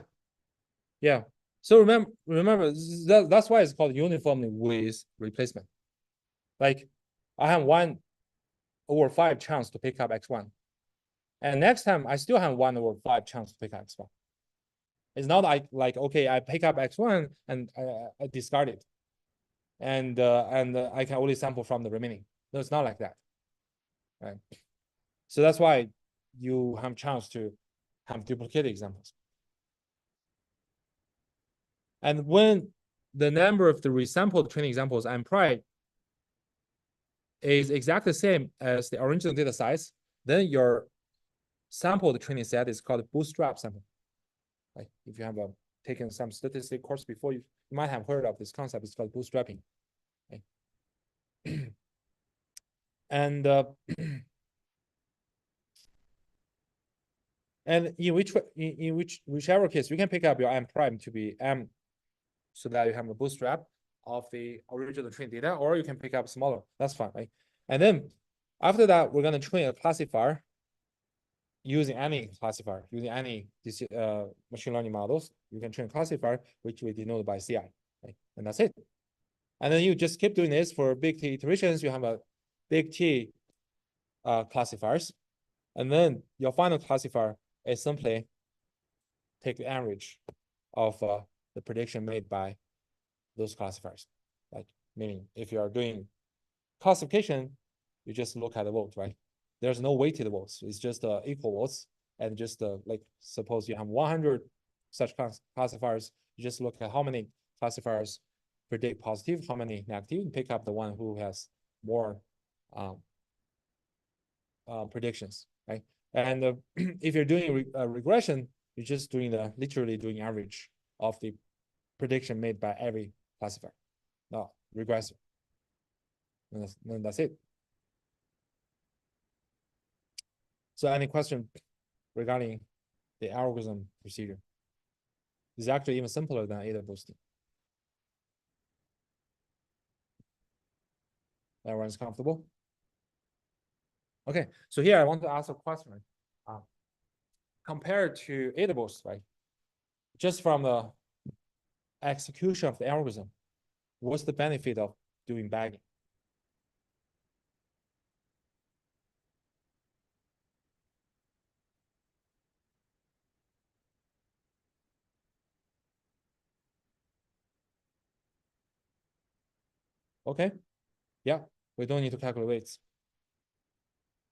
Yeah. So remember that's why it's called uniformly with replacement. Like I have 1/5 chance to pick up x1. And next time I still have 1/5 chance to pick up x1. It's not like okay, I pick up x1 and I discard it. And I can only sample from the remaining. No, it's not like that. Right. So that's why you have chance to have duplicated examples. And when the number of the resampled training examples M prime is exactly the same as the original data size, then your sampled training set is called bootstrap sample. Like if you have taken some statistics course before, you might have heard of this concept. It's called bootstrapping. Okay. And and whichever case, you can pick up your M prime to be M, so that you have a bootstrap of the original train data, or you can pick up smaller. That's fine, right? And then after that, we're gonna train a classifier using any classifier, using any machine learning models. You can train a classifier, which we denote by CI, right? And that's it. And then you just keep doing this for big T iterations. You have a big T classifiers. And then your final classifier is simply take the average of the prediction made by those classifiers. Like meaning if you are doing classification, you just look at the vote, right? There's no weighted votes. It's just equal votes. And just like suppose you have 100 such classifiers, you just look at how many classifiers predict positive, how many negative, and pick up the one who has more predictions, right? And if you're doing regression, you're just doing literally doing average of the prediction made by every classifier, no regressor. And that's it. So any question regarding the algorithm procedure? It's actually even simpler than ADA boosting. Everyone's comfortable? Okay, so here I want to ask a question. Compared to AdaBoost, right? Just from the execution of the algorithm, what's the benefit of doing bagging? Okay, yeah, we don't need to calculate weights.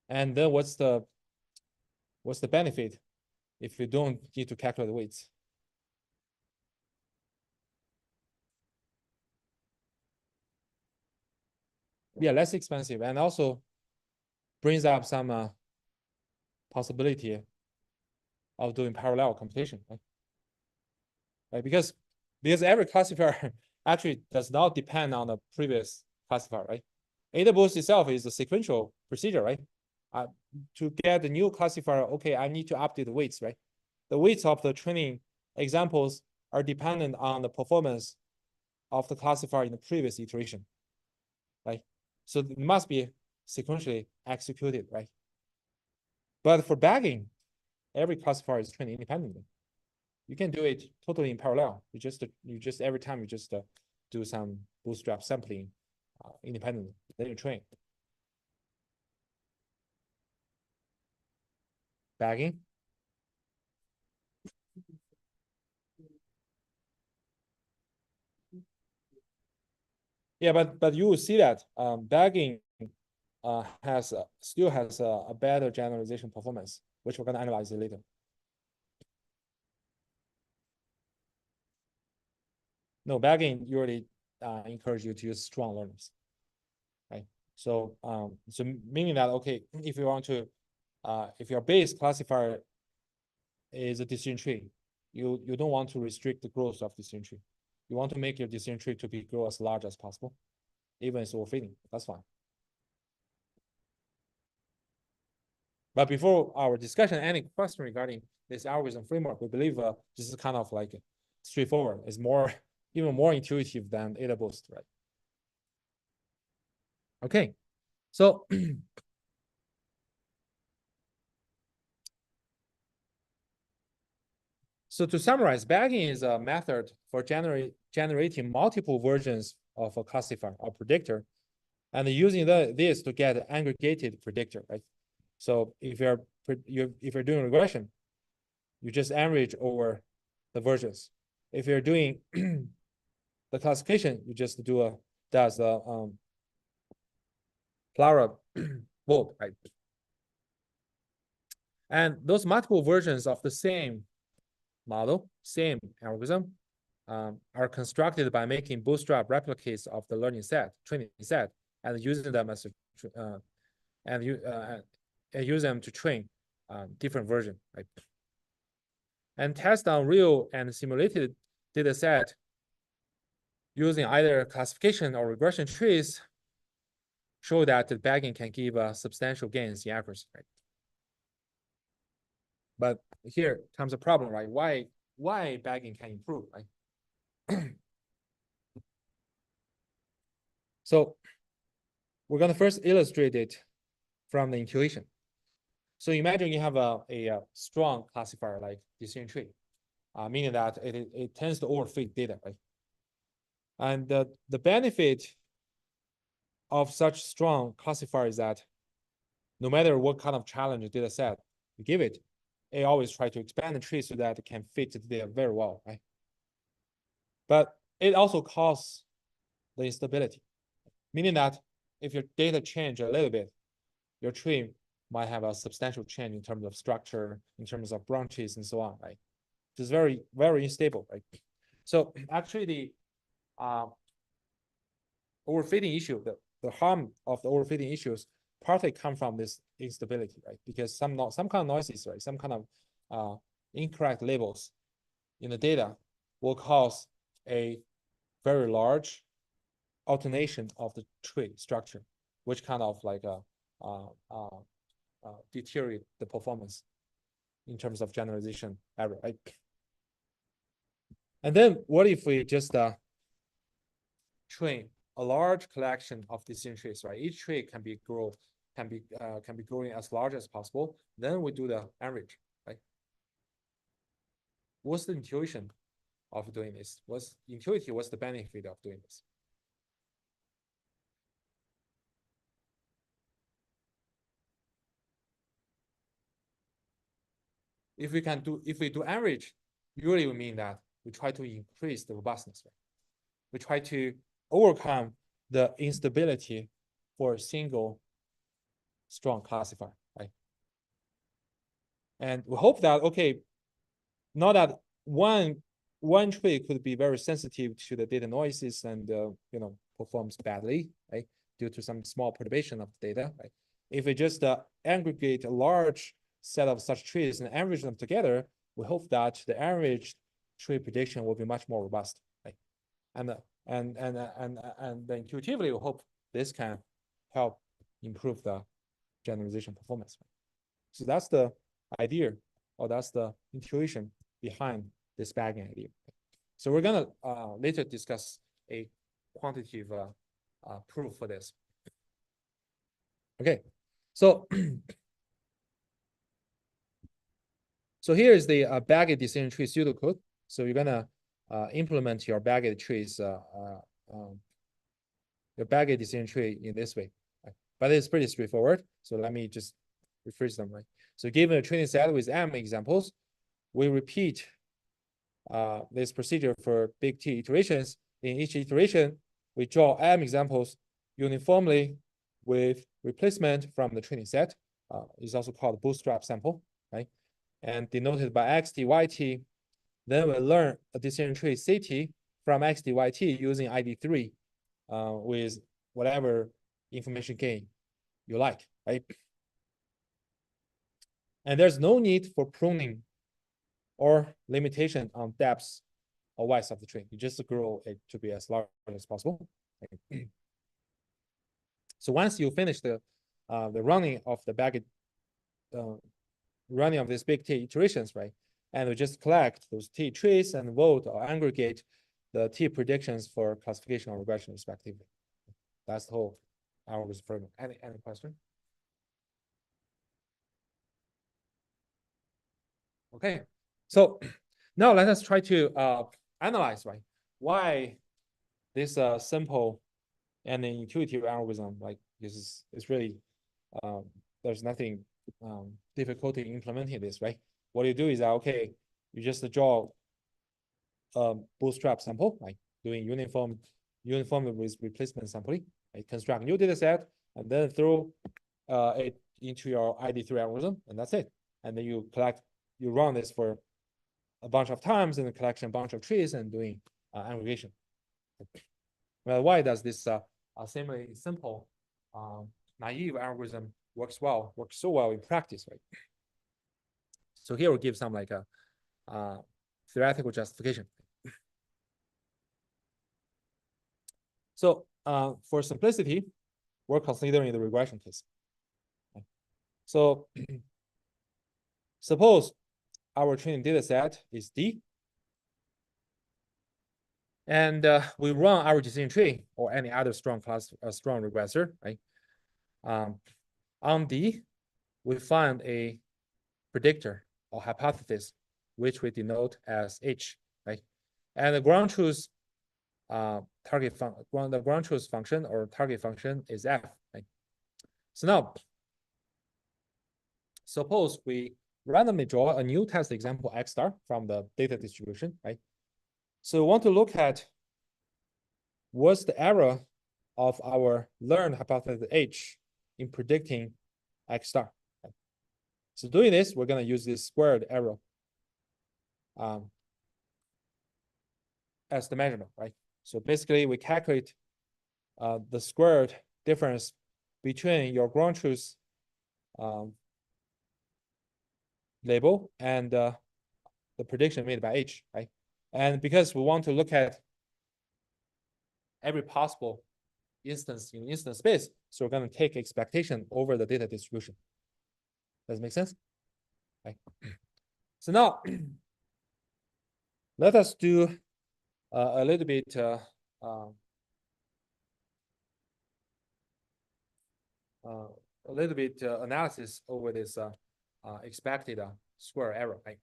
And then what's the benefit if you don't need to calculate weights? Yeah, less expensive, and also brings up some possibility of doing parallel computation, right? Right? Because every classifier actually does not depend on the previous classifier, right? AdaBoost itself is a sequential procedure, right? To get the new classifier, okay, I need to update the weights, right? The weights of the training examples are dependent on the performance of the classifier in the previous iteration, right? So it must be sequentially executed, right? But for bagging, every classifier is trained independently. You can do it totally in parallel. You just every time you just do some bootstrap sampling independently, then you train. Bagging. Yeah, but you will see that bagging still has a better generalization performance, which we're gonna analyze it later. No, bagging usually encourage you to use strong learners, right? So meaning that, okay, if you want to, if your base classifier is a decision tree, you don't want to restrict the growth of decision tree. You want to make your decision tree to be grow as large as possible, even if it's overfitting. That's fine. But before our discussion, any question regarding this algorithm framework? We believe this is kind of like straightforward. It's more even more intuitive than AdaBoost, right? Okay, so so to summarize, bagging is a method for generating multiple versions of a classifier or predictor, and using this to get an aggregated predictor, right? So if you're doing regression, you just average over the versions. If you're doing the classification, you just does the Clara vote, right? And those multiple versions of the same model, same algorithm, are constructed by making bootstrap replicates of the learning set, training set, and using them as and use them to train different version, right? And test on real and simulated data set using either classification or regression trees show that the bagging can give substantial gains in accuracy, right? But here comes a problem, right? Why bagging can improve, right? So we're gonna first illustrate it from the intuition. So imagine you have a strong classifier like decision tree, meaning that it tends to overfit data, right? And the benefit of such strong classifier is that no matter what kind of challenge data set you give it, it always try to expand the tree so that it can fit the data very well, right? But it also causes the instability, meaning that if your data change a little bit, your tree might have a substantial change in terms of structure, in terms of branches, and so on, right? It's very, very unstable, right? So actually, the overfitting issue, the harm of the overfitting issues partly come from this instability, right? Because some kind of noises, right? Some kind of incorrect labels in the data will cause a very large alternation of the tree structure, which kind of like deteriorate the performance in terms of generalization error, right? And then what if we just train a large collection of decision trees, right? Each tree can be growing as large as possible. Then we do the average, right? What's the intuition of doing this? What's the benefit of doing this? If we do average, usually we mean that we try to increase the robustness, right? We try to overcome the instability for a single strong classifier, right? And we hope that, okay, not that one tree could be very sensitive to the data noises and performs badly, right, due to some small perturbation of the data, right? If we just aggregate a large set of such trees and average them together, we hope that the average tree prediction will be much more robust, right? And then intuitively, we hope this can help improve the generalization performance. So that's the idea, or that's the intuition behind this bagging idea. So we're gonna later discuss a quantitative proof for this. Okay, so so here is the bagged decision tree pseudocode. So you're gonna implement your bagged trees, your bagged decision tree in this way, right? But it's pretty straightforward. So let me just rephrase them, right? So given a training set with m examples, we repeat this procedure for big T iterations. In each iteration, we draw m examples uniformly with replacement from the training set. It's also called bootstrap sample, right? And denoted by xt, yt. Then we learn a decision tree ct from xt, yt using ID3 with whatever information gain you like, right? And there's no need for pruning or limitation on depths or width of the tree. You just grow it to be as large as possible. So once you finish the running of the bagged running of these big T iterations, right? And we just collect those T trees and vote or aggregate the T predictions for classification or regression respectively. That's the whole algorithm framework. Any question? Okay, so now let us try to analyze, right? Why this simple and intuitive algorithm like this is really there's nothing difficult in implementing this, right? What you do is okay, you just draw bootstrap sample, right? Doing uniform with replacement sampling, right? Construct new data set and then throw it into your ID3 algorithm, and that's it. And then you run this for a bunch of times and collection a bunch of trees and doing aggregation. Well, why does this seemingly simple naive algorithm works so well in practice, right? So here we'll give some like a theoretical justification. So for simplicity, we're considering the regression case. So suppose our training data set is D, and we run our decision tree or any other strong regressor, right? On D, we find a predictor or hypothesis, which we denote as H, right? And the ground truth the ground truth function or target function is F, right? So now, suppose we randomly draw a new test example X star from the data distribution, right? So we want to look at what's the error of our learned hypothesis H in predicting X star. Right? So doing this, we're going to use this squared error as the measurement, right? So basically, we calculate the squared difference between your ground truth label and the prediction made by H, right? And because we want to look at every possible instance in instance space, so we're going to take expectation over the data distribution. Does it make sense? Right. So now, let us do a little bit analysis over this expected square error, right?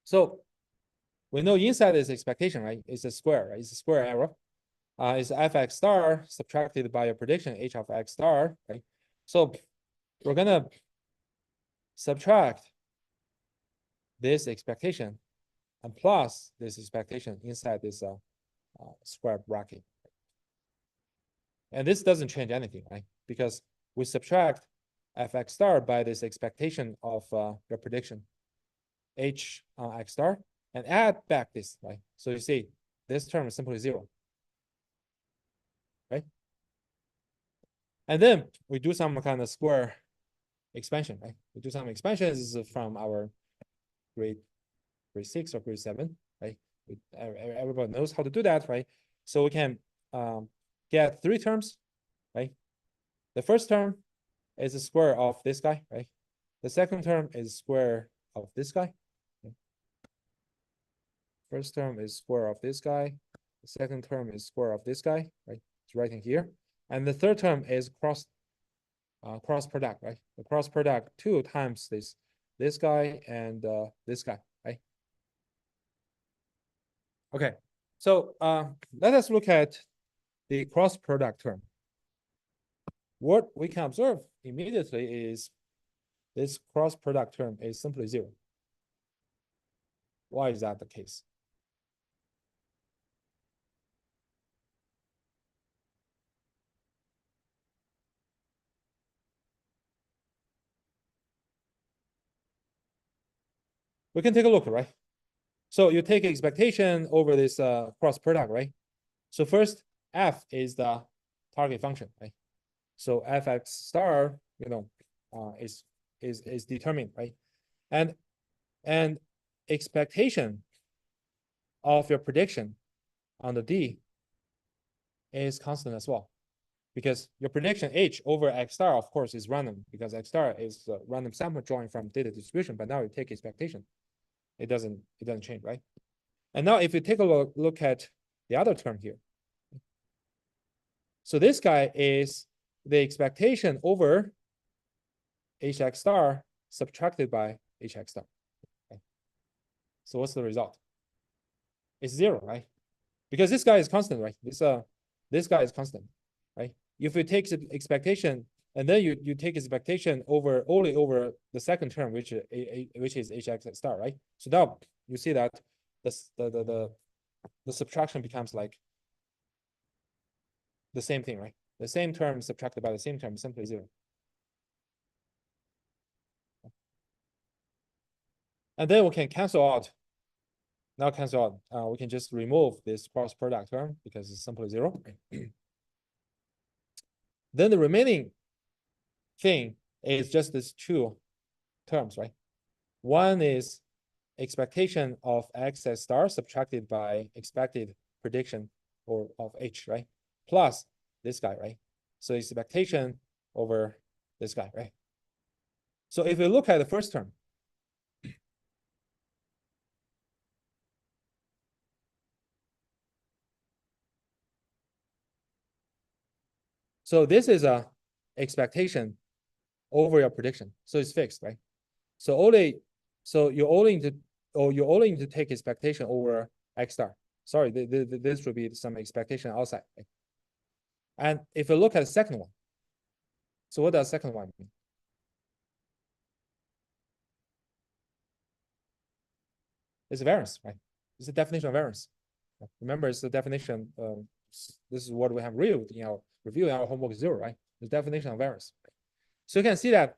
So we know inside this expectation, right? It's a square, right? It's a square error. It's fx star subtracted by a prediction h of x star, right? So we're gonna subtract this expectation and plus this expectation inside this square bracket. And this doesn't change anything, right? Because we subtract fx star by this expectation of your prediction, h x star, and add back this, right? So you see, this term is simply 0, right? And then we do some kind of square expansion, right? We do some expansions from our grade 6 or grade 7, right? Everybody knows how to do that, right? So we can get 3 terms, right? The first term is the square of this guy, right? The second term is square of this guy. First term is square of this guy. The second term is square of this guy, right? It's right in here. And the third term is cross product, right? The cross product 2 times this guy and this guy, right? Okay, so let us look at the cross product term. What we can observe immediately is this cross product term is simply 0. Why is that the case? We can take a look, right? So you take expectation over this cross product, right? So first, f is the target function, right? So fx star, is determined, right? And expectation of your prediction on the D is constant as well, because your prediction h over x star, of course, is random, because x star is a random sample drawing from data distribution. But now you take expectation, it doesn't change, right? And now if you take a look at the other term here, so this guy is the expectation over hx star subtracted by hx star. Okay. So what's the result? It's 0, right? Because this guy is constant, right? This guy is constant, right? If you take expectation and then you take expectation only over the second term, which is hx star, right? So now you see that the subtraction becomes like the same thing, right? The same term subtracted by the same term is simply 0. And then we can cancel out. Now cancel out. We can just remove this cross product term because it's simply 0. Then the remaining thing is just these 2 terms, right? One is expectation of x star subtracted by expected prediction or of h, right? Plus this guy, right? So expectation over this guy, right? So if we look at the first term, so this is a expectation over your prediction, so it's fixed, right? So you're only need to take expectation over x star. Sorry, this would be some expectation outside, right? And if you look at the second one, so what does the second one mean? It's a variance, right? It's the definition of variance. Remember, it's the definition. This is what we have reviewed in our homework 0, right? The definition of variance. So you can see that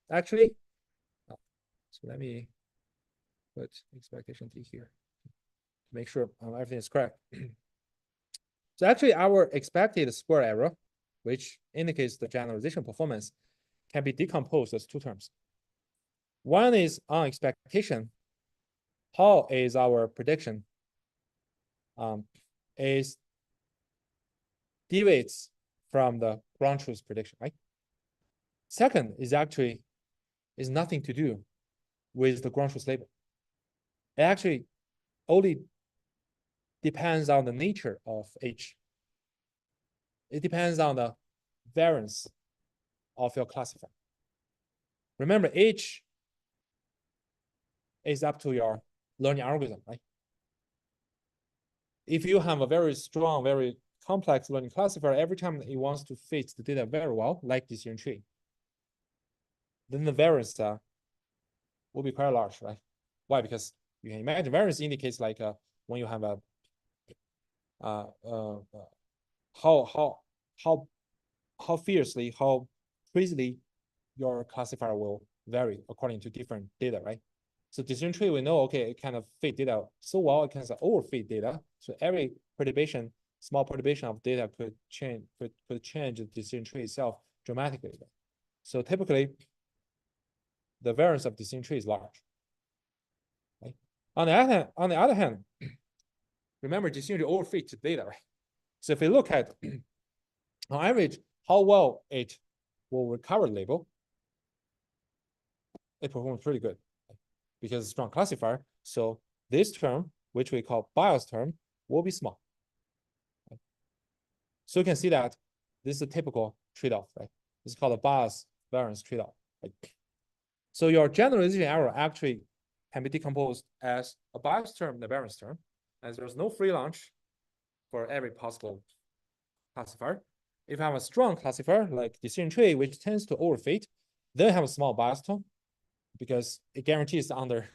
actually. So let me put expectation t here to make sure everything is correct. So actually, our expected square error, which indicates the generalization performance, can be decomposed as 2 terms. One is on expectation. How is our prediction? Is deviates from the ground truth prediction, right? Second is actually is nothing to do with the ground truth label. It actually only depends on the nature of H. It depends on the variance of your classifier. Remember, H is up to your learning algorithm, right? If you have a very strong, very complex learning classifier, every time it wants to fit the data very well, like decision tree, then the variance will be quite large, right? Why? Because you can imagine variance indicates like when you have a how how fiercely, how crazily your classifier will vary according to different data, right? So decision tree, we know, okay, it kind of fit data so well, it can overfit data. So every perturbation, small perturbation of data could change the decision tree itself dramatically. So typically, the variance of decision tree is large. Right? On the other hand, remember decision tree overfit data, right? So if we look at on average how well it will recover the label, it performs pretty good because it's a strong classifier. So this term, which we call bias term, will be small. So you can see that this is a typical trade-off, right? It's called a bias variance trade-off. Right? So your generalization error actually can be decomposed as a bias term and a variance term, as there's no free lunch for every possible classifier. If I have a strong classifier like decision tree, which tends to overfit, then I have a small bias term because it guarantees under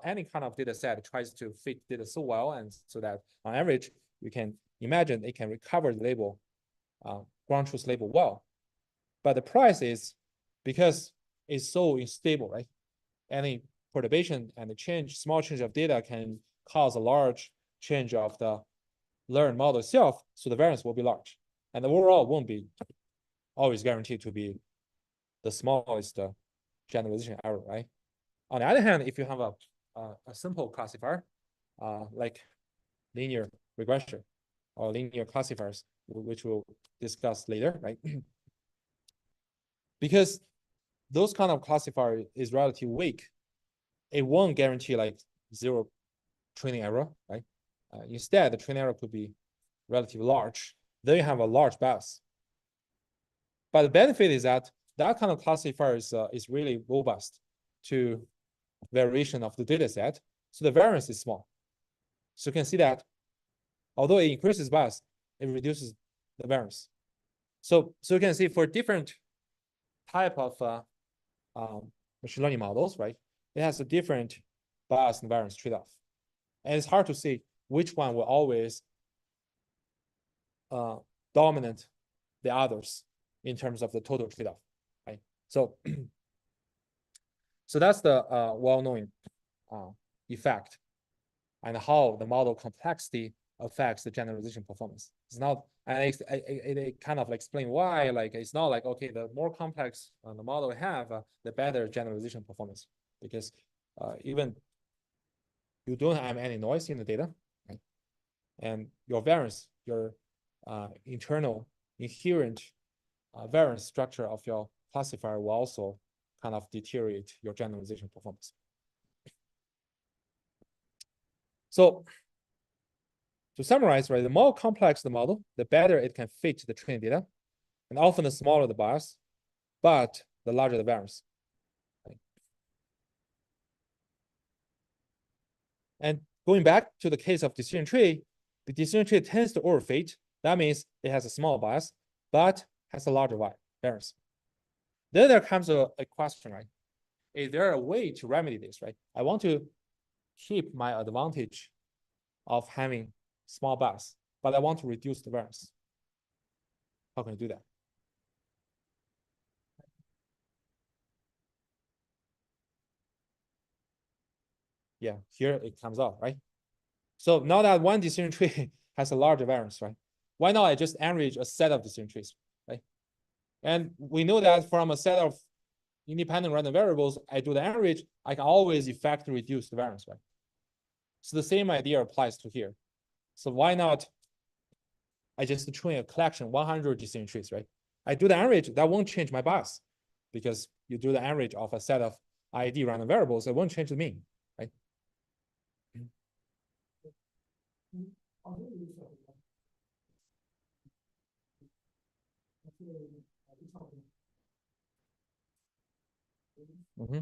any kind of data set tries to fit data so well, and so that on average, you can imagine it can recover the label, ground truth label well. But the price is because it's so unstable, right? Any perturbation and the small change of data can cause a large change of the learned model itself, so the variance will be large. And the overall won't be always guaranteed to be the smallest generalization error, right? On the other hand, if you have a simple classifier, like linear regression or linear classifiers, which we'll discuss later, right? Because those kind of classifier is relatively weak, it won't guarantee like zero training error, right? Instead, the training error could be relatively large. Then you have a large bias. But the benefit is that that kind of classifier is really robust to variation of the data set. So the variance is small. So you can see that although it increases bias, it reduces the variance. So you can see for different type of machine learning models, right? It has a different bias and variance trade-off. And it's hard to see which one will always dominate the others in terms of the total trade-off, right? So, so that's the well-known effect and how the model complexity affects the generalization performance. It's not, and it kind of explain why, like, it's not like, okay, the more complex the model we have, the better generalization performance, because even you don't have any noise in the data, right? And your variance, your internal inherent variance structure of your classifier will also kind of deteriorate your generalization performance. So to summarize, right, the more complex the model, the better it can fit the training data, and often the smaller the bias, but the larger the variance. Right? And going back to the case of decision tree, the decision tree tends to overfit. That means it has a small bias, but has a larger variance. Then there comes a question, right? Is there a way to remedy this, right? I want to keep my advantage of having small bias, but I want to reduce the variance. How can I do that? Yeah, here it comes out, right? So now that one decision tree has a larger variance, right? Why not I just average a set of decision trees, right? And we know that from a set of independent random variables, I do the average, I can always effectively reduce the variance, right? So the same idea applies to here. So why not I just train a collection 100 decision trees, right? I do the average, that won't change my bias because you do the average of a set of ID random variables, it won't change the mean, right? Mm-hmm.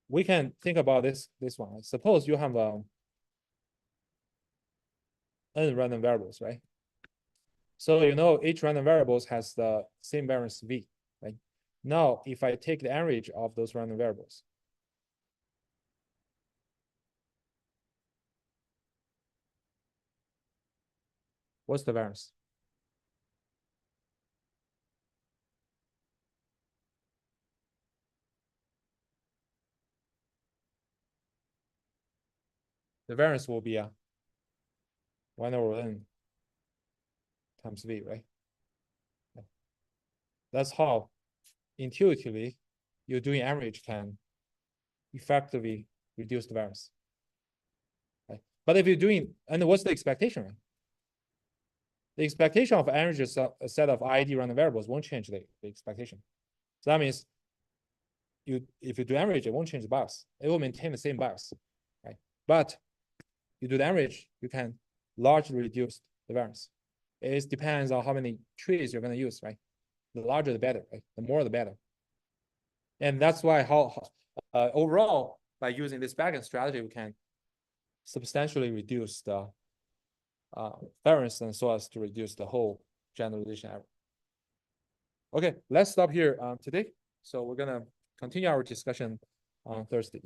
We can think about this one. Suppose you have n random variables, right? So you know each random variables has the same variance v, right? Now, if I take the average of those random variables, what's the variance? The variance will be 1 over n times v, right? That's how intuitively you're doing average can effectively reduce the variance. Right? But if you're doing, and what's the expectation, right? The expectation of average is a set of ID random variables won't change the expectation. So that means if you do average, it won't change the bias. It will maintain the same bias, right? But you do the average, you can largely reduce the variance. It depends on how many trees you're going to use, right? The larger, the better, right? The more, the better. And that's why overall, by using this backend strategy, we can substantially reduce the variance and so as to reduce the whole generalization error. Okay, let's stop here today. So we're gonna continue our discussion on Thursday.